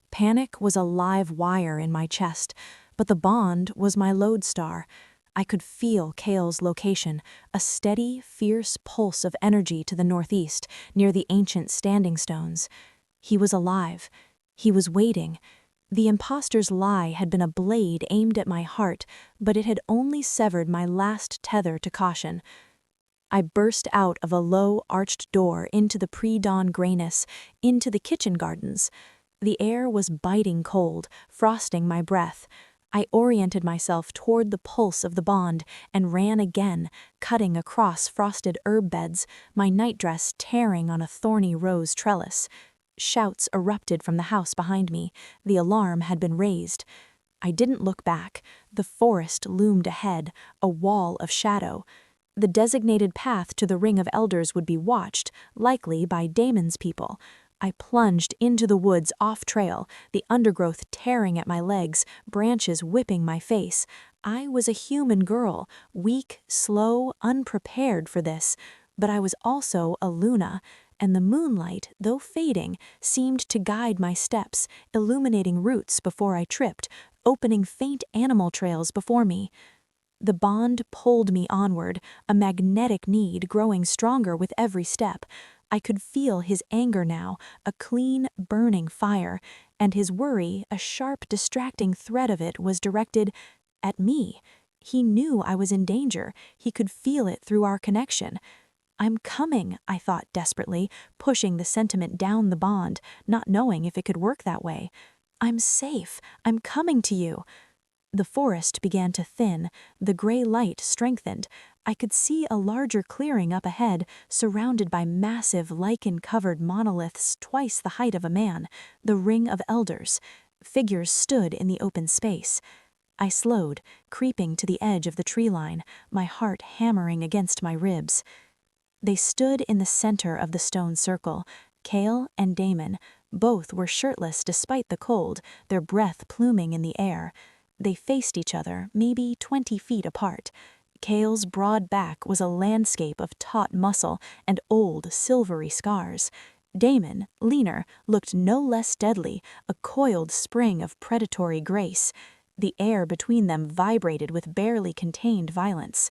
Panic was a live wire in my chest, but the bond was my lodestar. I could feel Kale's location, a steady, fierce pulse of energy to the northeast, near the ancient standing stones. He was alive. He was waiting. The imposter's lie had been a blade aimed at my heart, but it had only severed my last tether to caution. I burst out of a low, arched door into the pre-dawn grayness, into the kitchen gardens. The air was biting cold, frosting my breath. I oriented myself toward the pulse of the bond and ran again, cutting across frosted herb beds, my nightdress tearing on a thorny rose trellis. Shouts erupted from the house behind me. The alarm had been raised. I didn't look back. The forest loomed ahead, a wall of shadow. The designated path to the ring of elders would be watched, likely by Damon's people. I plunged into the woods off-trail, the undergrowth tearing at my legs, branches whipping my face. I was a human girl, weak, slow, unprepared for this, but I was also a Luna, and the moonlight, though fading, seemed to guide my steps, illuminating roots before I tripped, opening faint animal trails before me. The bond pulled me onward, a magnetic need growing stronger with every step. I could feel his anger now, a clean, burning fire, and his worry, a sharp, distracting thread of it, was directed at me. He knew I was in danger. He could feel it through our connection. "I'm coming," I thought desperately, pushing the sentiment down the bond, not knowing if it could work that way. "I'm safe. I'm coming to you." The forest began to thin, the gray light strengthened. I could see a larger clearing up ahead, surrounded by massive lichen-covered monoliths twice the height of a man, the ring of elders. Figures stood in the open space. I slowed, creeping to the edge of the tree line, my heart hammering against my ribs. They stood in the center of the stone circle, Kale and Damon. Both were shirtless despite the cold, their breath pluming in the air. They faced each other, maybe 20 feet apart. Kale's broad back was a landscape of taut muscle and old, silvery scars. Damon, leaner, looked no less deadly, a coiled spring of predatory grace. The air between them vibrated with barely contained violence.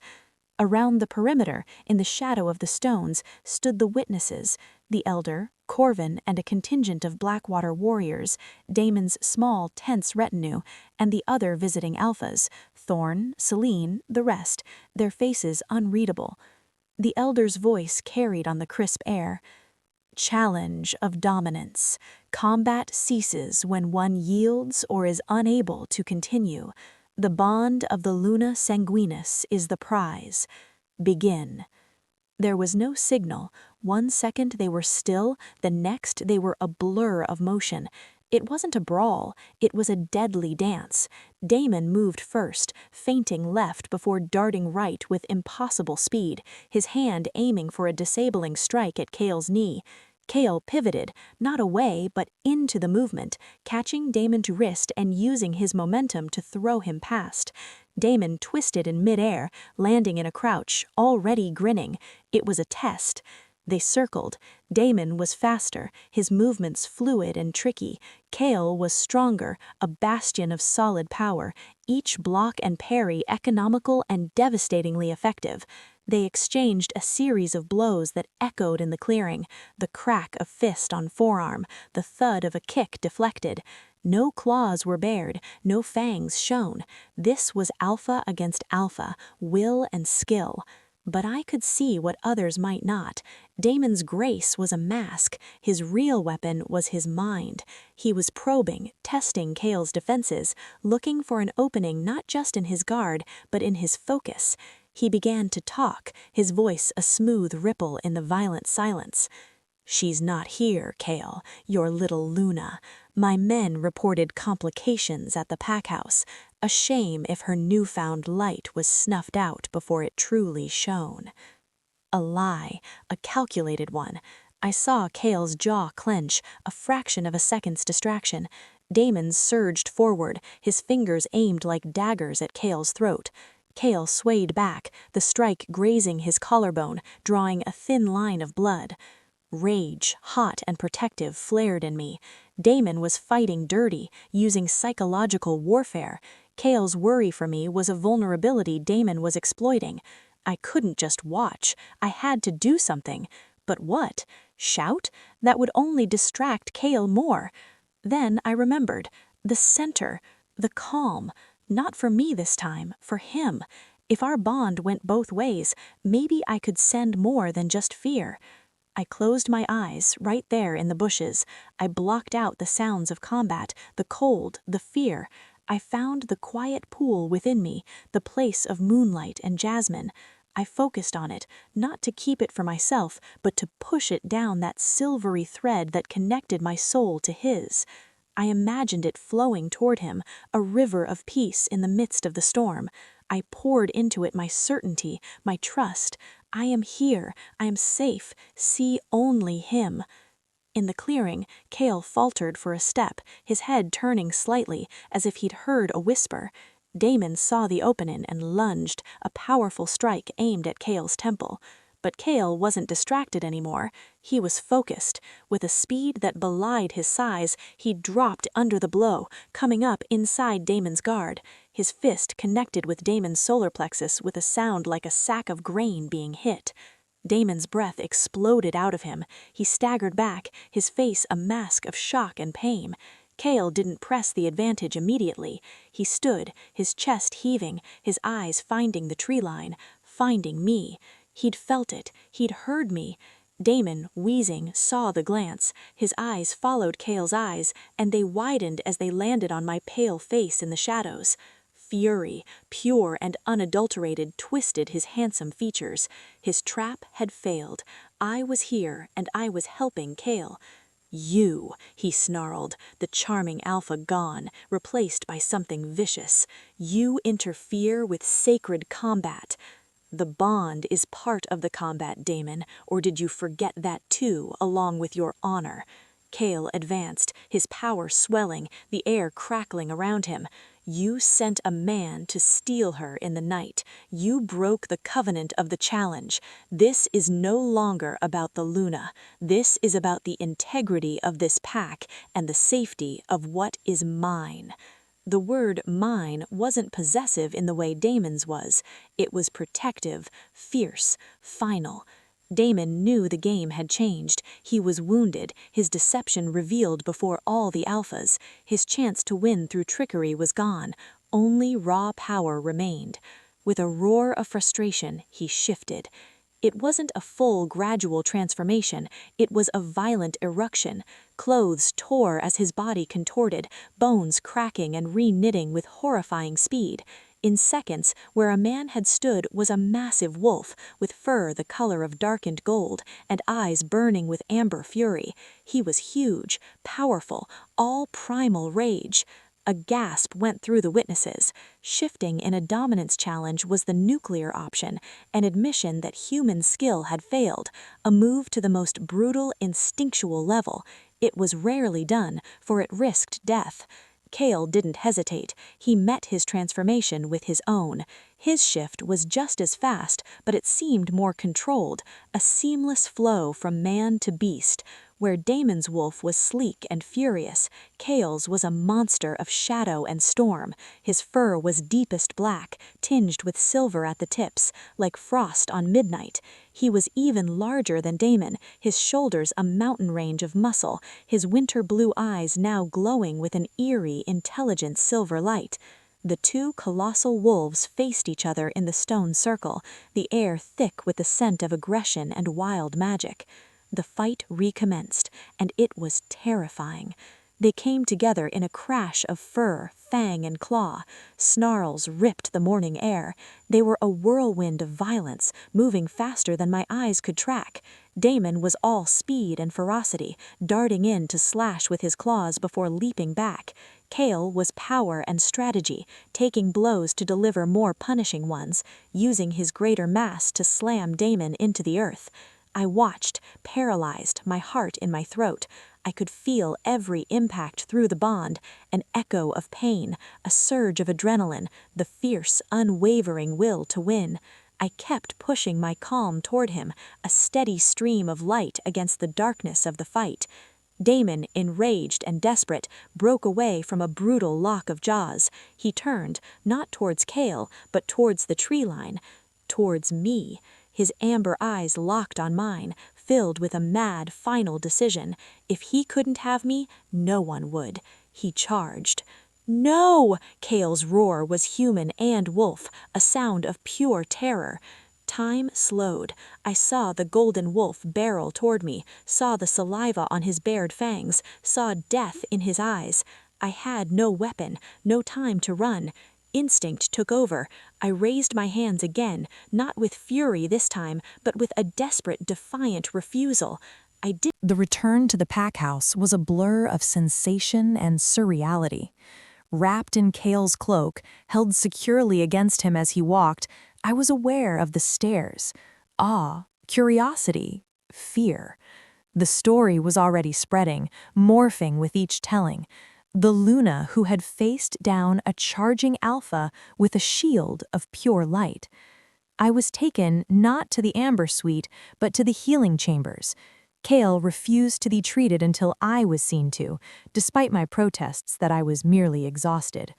Around the perimeter, in the shadow of the stones, stood the witnesses, the elder, Corvin, and a contingent of Blackwater warriors, Damon's small, tense retinue, and the other visiting alphas, Thorn, Celine, the rest, their faces unreadable. The elder's voice carried on the crisp air. "Challenge of dominance. Combat ceases when one yields or is unable to continue. The bond of the Luna Sanguinis is the prize. Begin." There was no signal. 1 second they were still, the next they were a blur of motion. It wasn't a brawl, it was a deadly dance. Damon moved first, feinting left before darting right with impossible speed, his hand aiming for a disabling strike at Kale's knee. Kale pivoted, not away but into the movement, catching Damon to wrist and using his momentum to throw him past. Damon twisted in midair, landing in a crouch, already grinning. It was a test. They circled. Damon was faster, his movements fluid and tricky. Kale was stronger, a bastion of solid power, each block and parry economical and devastatingly effective. They exchanged a series of blows that echoed in the clearing, the crack of fist on forearm, the thud of a kick deflected. No claws were bared, no fangs shown. This was alpha against alpha, will and skill. But I could see what others might not. Damon's grace was a mask. His real weapon was his mind. He was probing, testing Kale's defenses, looking for an opening not just in his guard, but in his focus. He began to talk, his voice a smooth ripple in the violent silence. "She's not here, Kale, your little Luna. My men reported complications at the pack house. A shame if her newfound light was snuffed out before it truly shone." A lie, a calculated one. I saw Kale's jaw clench, a fraction of a second's distraction. Damon surged forward, his fingers aimed like daggers at Kale's throat. Kale swayed back, the strike grazing his collarbone, drawing a thin line of blood. Rage, hot and protective, flared in me. Damon was fighting dirty, using psychological warfare. Kale's worry for me was a vulnerability Damon was exploiting. I couldn't just watch. I had to do something. But what? Shout? That would only distract Kale more. Then I remembered. The center. The calm. Not for me this time, for him. If our bond went both ways, maybe I could send more than just fear. I closed my eyes, right there in the bushes. I blocked out the sounds of combat, the cold, the fear. I found the quiet pool within me, the place of moonlight and jasmine. I focused on it, not to keep it for myself, but to push it down that silvery thread that connected my soul to his. I imagined it flowing toward him, a river of peace in the midst of the storm. I poured into it my certainty, my trust. I am here, I am safe, see only him. In the clearing, Kale faltered for a step, his head turning slightly, as if he'd heard a whisper. Damon saw the opening and lunged, a powerful strike aimed at Kale's temple. But Kale wasn't distracted anymore. He was focused. With a speed that belied his size, he dropped under the blow, coming up inside Damon's guard. His fist connected with Damon's solar plexus with a sound like a sack of grain being hit. Damon's breath exploded out of him. He staggered back, his face a mask of shock and pain. Kale didn't press the advantage immediately. He stood, his chest heaving, his eyes finding the tree line, finding me. He'd felt it, he'd heard me. Damon, wheezing, saw the glance. His eyes followed Kale's eyes, and they widened as they landed on my pale face in the shadows. Fury, pure and unadulterated, twisted his handsome features. His trap had failed. I was here, and I was helping Kale. "You," he snarled, the charming alpha gone, replaced by something vicious. "You interfere with sacred combat." "The bond is part of the combat, Damon, or did you forget that too, along with your honor?" Kale advanced, his power swelling, the air crackling around him. "You sent a man to steal her in the night. You broke the covenant of the challenge. This is no longer about the Luna. This is about the integrity of this pack and the safety of what is mine." The word mine wasn't possessive in the way Damon's was. It was protective, fierce, final. Damon knew the game had changed. He was wounded, his deception revealed before all the alphas. His chance to win through trickery was gone. Only raw power remained. With a roar of frustration, he shifted. It wasn't a full, gradual transformation. It was a violent eruption. Clothes tore as his body contorted, bones cracking and re-knitting with horrifying speed. In seconds, where a man had stood was a massive wolf, with fur the color of darkened gold, and eyes burning with amber fury. He was huge, powerful, all primal rage. A gasp went through the witnesses. Shifting in a dominance challenge was the nuclear option, an admission that human skill had failed, a move to the most brutal, instinctual level. It was rarely done, for it risked death. Kale didn't hesitate. He met his transformation with his own. His shift was just as fast, but it seemed more controlled, a seamless flow from man to beast. Where Damon's wolf was sleek and furious, Kale's was a monster of shadow and storm. His fur was deepest black, tinged with silver at the tips, like frost on midnight. He was even larger than Damon, his shoulders a mountain range of muscle, his winter blue eyes now glowing with an eerie, intelligent silver light. The two colossal wolves faced each other in the stone circle, the air thick with the scent of aggression and wild magic. The fight recommenced, and it was terrifying. They came together in a crash of fur, fang, and claw. Snarls ripped the morning air. They were a whirlwind of violence, moving faster than my eyes could track. Damon was all speed and ferocity, darting in to slash with his claws before leaping back. Kale was power and strategy, taking blows to deliver more punishing ones, using his greater mass to slam Damon into the earth. I watched, paralyzed, my heart in my throat. I could feel every impact through the bond, an echo of pain, a surge of adrenaline, the fierce, unwavering will to win. I kept pushing my calm toward him, a steady stream of light against the darkness of the fight. Damon, enraged and desperate, broke away from a brutal lock of jaws. He turned, not towards Kale, but towards the tree line. Towards me. His amber eyes locked on mine, filled with a mad, final decision. If he couldn't have me, no one would. He charged. "No!" Kale's roar was human and wolf, a sound of pure terror. Time slowed. I saw the golden wolf barrel toward me, saw the saliva on his bared fangs, saw death in his eyes. I had no weapon, no time to run. Instinct took over. I raised my hands again, not with fury this time, but with a desperate, defiant refusal. The return to the pack house was a blur of sensation and surreality. Wrapped in Kale's cloak, held securely against him as he walked, I was aware of the stares, awe, curiosity, fear. The story was already spreading, morphing with each telling. The Luna who had faced down a charging alpha with a shield of pure light. I was taken not to the Amber Suite, but to the healing chambers. Kale refused to be treated until I was seen to, despite my protests that I was merely exhausted.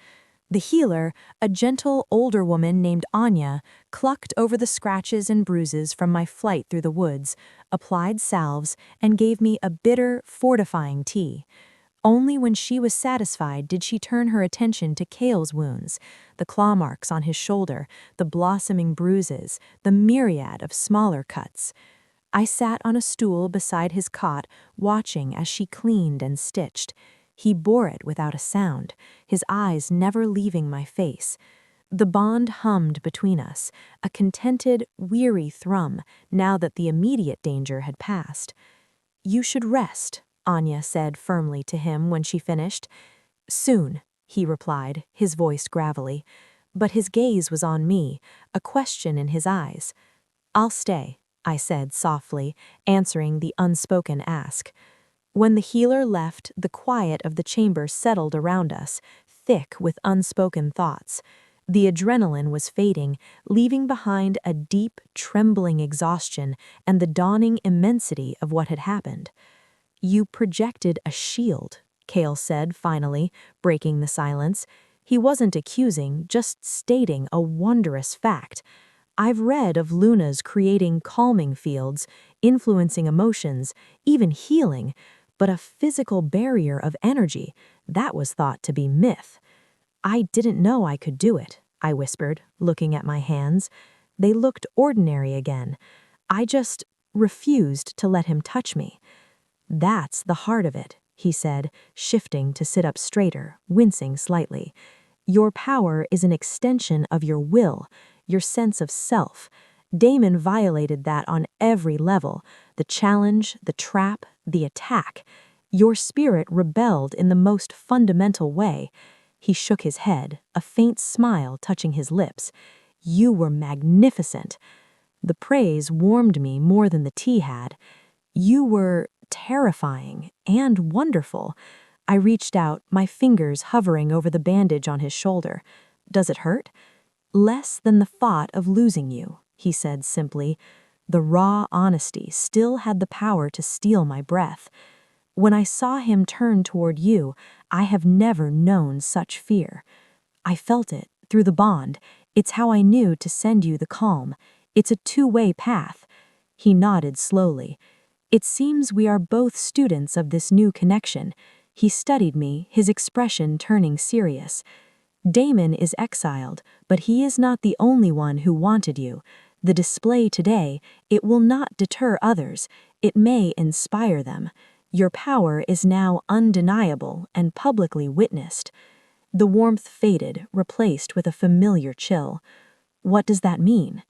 The healer, a gentle older woman named Anya, clucked over the scratches and bruises from my flight through the woods, applied salves, and gave me a bitter, fortifying tea. Only when she was satisfied did she turn her attention to Kale's wounds, the claw marks on his shoulder, the blossoming bruises, the myriad of smaller cuts. I sat on a stool beside his cot, watching as she cleaned and stitched. He bore it without a sound, his eyes never leaving my face. The bond hummed between us, a contented, weary thrum, now that the immediate danger had passed. "You should rest," Anya said firmly to him when she finished. "Soon," he replied, his voice gravelly. But his gaze was on me, a question in his eyes. "I'll stay," I said softly, answering the unspoken ask. When the healer left, the quiet of the chamber settled around us, thick with unspoken thoughts. The adrenaline was fading, leaving behind a deep, trembling exhaustion and the dawning immensity of what had happened. "You projected a shield," Kale said finally, breaking the silence. He wasn't accusing, just stating a wondrous fact. I've read of Lunas creating calming fields, influencing emotions, even healing, but a physical barrier of energy, that was thought to be myth. "I didn't know I could do it," I whispered, looking at my hands. They looked ordinary again. I just refused to let him touch me. "That's the heart of it," he said, shifting to sit up straighter, wincing slightly. "Your power is an extension of your will, your sense of self. Damon violated that on every level, the challenge, the trap, the attack. Your spirit rebelled in the most fundamental way." He shook his head, a faint smile touching his lips. "You were magnificent." The praise warmed me more than the tea had. "You were terrifying and wonderful." I reached out, my fingers hovering over the bandage on his shoulder. "Does it hurt?" "Less than the thought of losing you," he said simply. The raw honesty still had the power to steal my breath. "When I saw him turn toward you, I have never known such fear. I felt it, through the bond. It's how I knew to send you the calm. It's a two-way path." He nodded slowly. "It seems we are both students of this new connection." He studied me, his expression turning serious. "Damon is exiled, but he is not the only one who wanted you. The display today, it will not deter others. It may inspire them. Your power is now undeniable and publicly witnessed." The warmth faded, replaced with a familiar chill. "What does that mean?"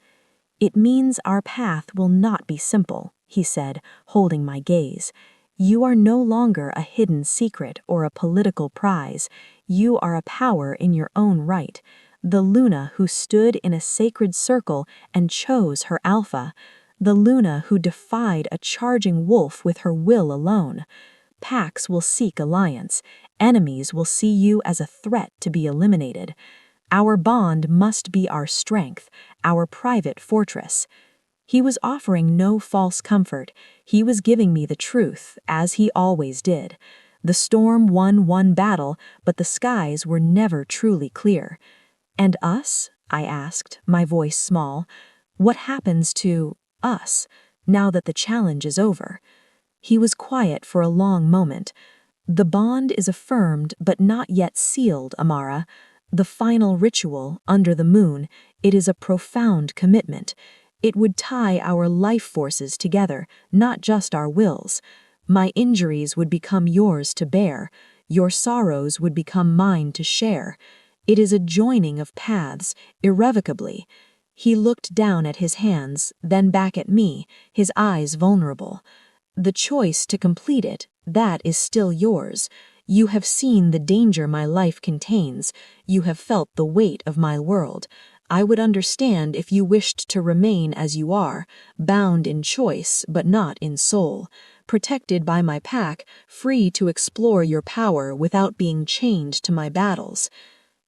"It means our path will not be simple," he said, holding my gaze. "You are no longer a hidden secret or a political prize. You are a power in your own right. The Luna who stood in a sacred circle and chose her alpha. The Luna who defied a charging wolf with her will alone. Packs will seek alliance. Enemies will see you as a threat to be eliminated. Our bond must be our strength, our private fortress. He was offering no false comfort. He was giving me the truth, as he always did. The storm won one battle, but the skies were never truly clear. And us? I asked, my voice small. What happens to us now that the challenge is over? He was quiet for a long moment. The bond is affirmed but not yet sealed, Amara. The final ritual, under the moon, it is a profound commitment. It would tie our life forces together, not just our wills. My injuries would become yours to bear. Your sorrows would become mine to share. It is a joining of paths, irrevocably. He looked down at his hands, then back at me, his eyes vulnerable. The choice to complete it, that is still yours. You have seen the danger my life contains. You have felt the weight of my world. I would understand if you wished to remain as you are, bound in choice but not in soul, protected by my pack, free to explore your power without being chained to my battles.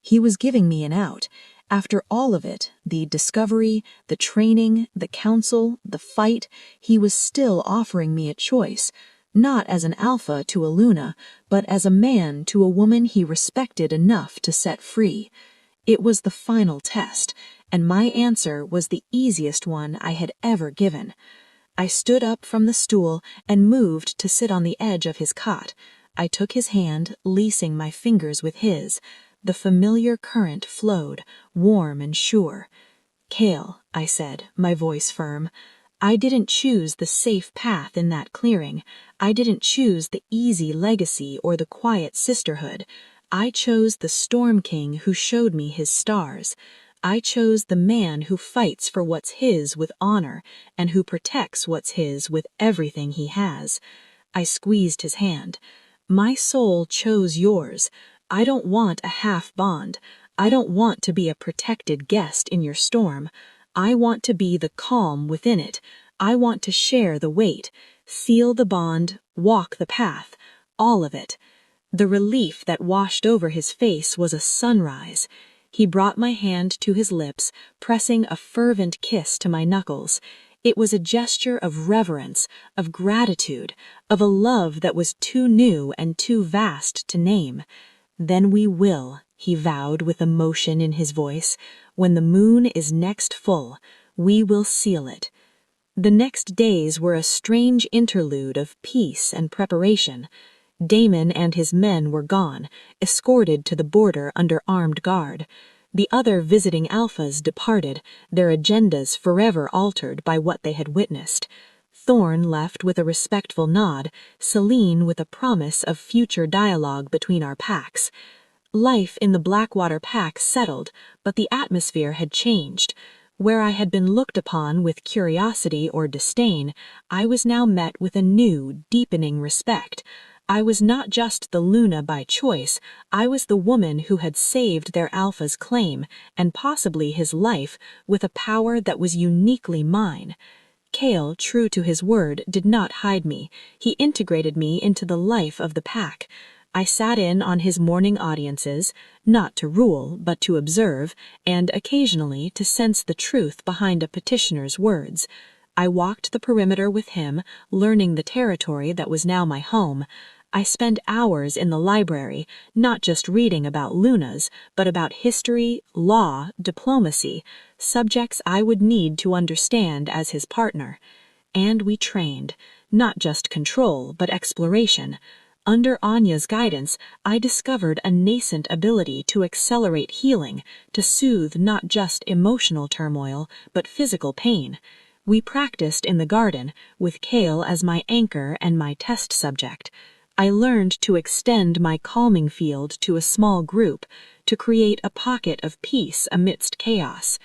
He was giving me an out. After all of it, the discovery, the training, the counsel, the fight, he was still offering me a choice, not as an alpha to a Luna, but as a man to a woman he respected enough to set free. It was the final test, and my answer was the easiest one I had ever given. I stood up from the stool and moved to sit on the edge of his cot. I took his hand, leasing my fingers with his. The familiar current flowed, warm and sure. "Kale," I said, my voice firm. I didn't choose the safe path in that clearing. I didn't choose the easy legacy or the quiet sisterhood. I chose the Storm King who showed me his stars. I chose the man who fights for what's his with honor and who protects what's his with everything he has. I squeezed his hand. My soul chose yours. I don't want a half bond. I don't want to be a protected guest in your storm. I want to be the calm within it. I want to share the weight, feel the bond, walk the path, all of it. The relief that washed over his face was a sunrise. He brought my hand to his lips, pressing a fervent kiss to my knuckles. It was a gesture of reverence, of gratitude, of a love that was too new and too vast to name. "Then we will," he vowed with emotion in his voice. "When the moon is next full, we will seal it." The next days were a strange interlude of peace and preparation. Damon and his men were gone, escorted to the border under armed guard. The other visiting alphas departed, their agendas forever altered by what they had witnessed. Thorn left with a respectful nod, Celine with a promise of future dialogue between our packs. Life in the Blackwater pack settled, but the atmosphere had changed. Where I had been looked upon with curiosity or disdain, I was now met with a new, deepening respect. I was not just the Luna by choice, I was the woman who had saved their alpha's claim, and possibly his life, with a power that was uniquely mine. Kale, true to his word, did not hide me. He integrated me into the life of the pack. I sat in on his morning audiences, not to rule, but to observe, and occasionally to sense the truth behind a petitioner's words. I walked the perimeter with him, learning the territory that was now my home. I spent hours in the library, not just reading about Lunas, but about history, law, diplomacy, subjects I would need to understand as his partner. And we trained, not just control, but exploration. Under Anya's guidance, I discovered a nascent ability to accelerate healing, to soothe not just emotional turmoil, but physical pain. We practiced in the garden, with Kale as my anchor and my test subject. I learned to extend my calming field to a small group, to create a pocket of peace amidst chaos.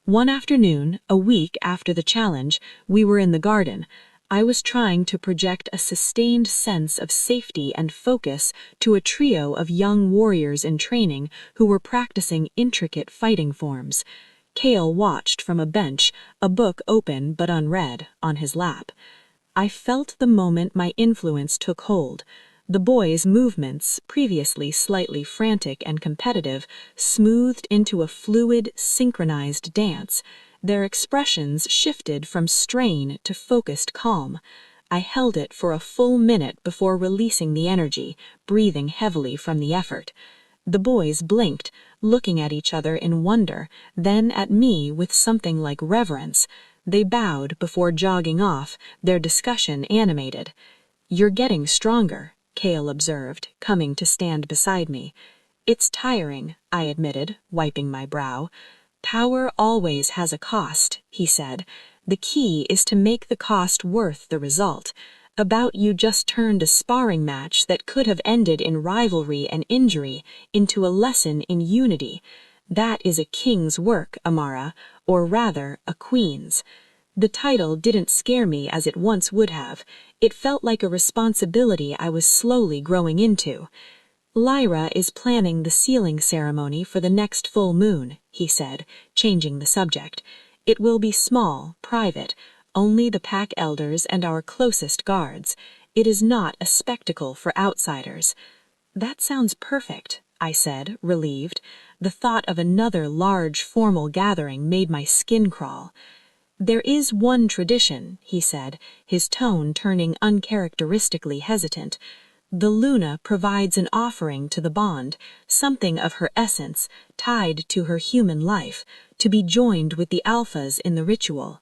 One afternoon, a week after the challenge, we were in the garden. I was trying to project a sustained sense of safety and focus to a trio of young warriors in training who were practicing intricate fighting forms. Kale watched from a bench, a book open but unread, on his lap. I felt the moment my influence took hold. The boys' movements, previously slightly frantic and competitive, smoothed into a fluid, synchronized dance. Their expressions shifted from strain to focused calm. I held it for a full minute before releasing the energy, breathing heavily from the effort. The boys blinked, looking at each other in wonder, then at me with something like reverence. They bowed before jogging off, their discussion animated. "You're getting stronger," Cale observed, coming to stand beside me. "It's tiring," I admitted, wiping my brow. "Power always has a cost," he said. "The key is to make the cost worth the result. About you just turned a sparring match that could have ended in rivalry and injury into a lesson in unity. That is a king's work, Amara, or rather, a queen's." The title didn't scare me as it once would have. It felt like a responsibility I was slowly growing into. "Lyra is planning the sealing ceremony for the next full moon," he said, changing the subject. "It will be small, private, only the pack elders and our closest guards. It is not a spectacle for outsiders." "That sounds perfect," I said, relieved. The thought of another large formal gathering made my skin crawl. "There is one tradition," he said, his tone turning uncharacteristically hesitant. "The Luna provides an offering to the bond, something of her essence, tied to her human life, to be joined with the alphas in the ritual."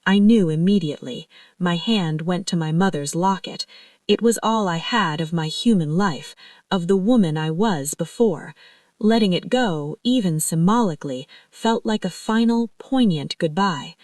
I knew immediately. My hand went to my mother's locket. It was all I had of my human life, of the woman I was before. Letting it go, even symbolically, felt like a final, poignant goodbye.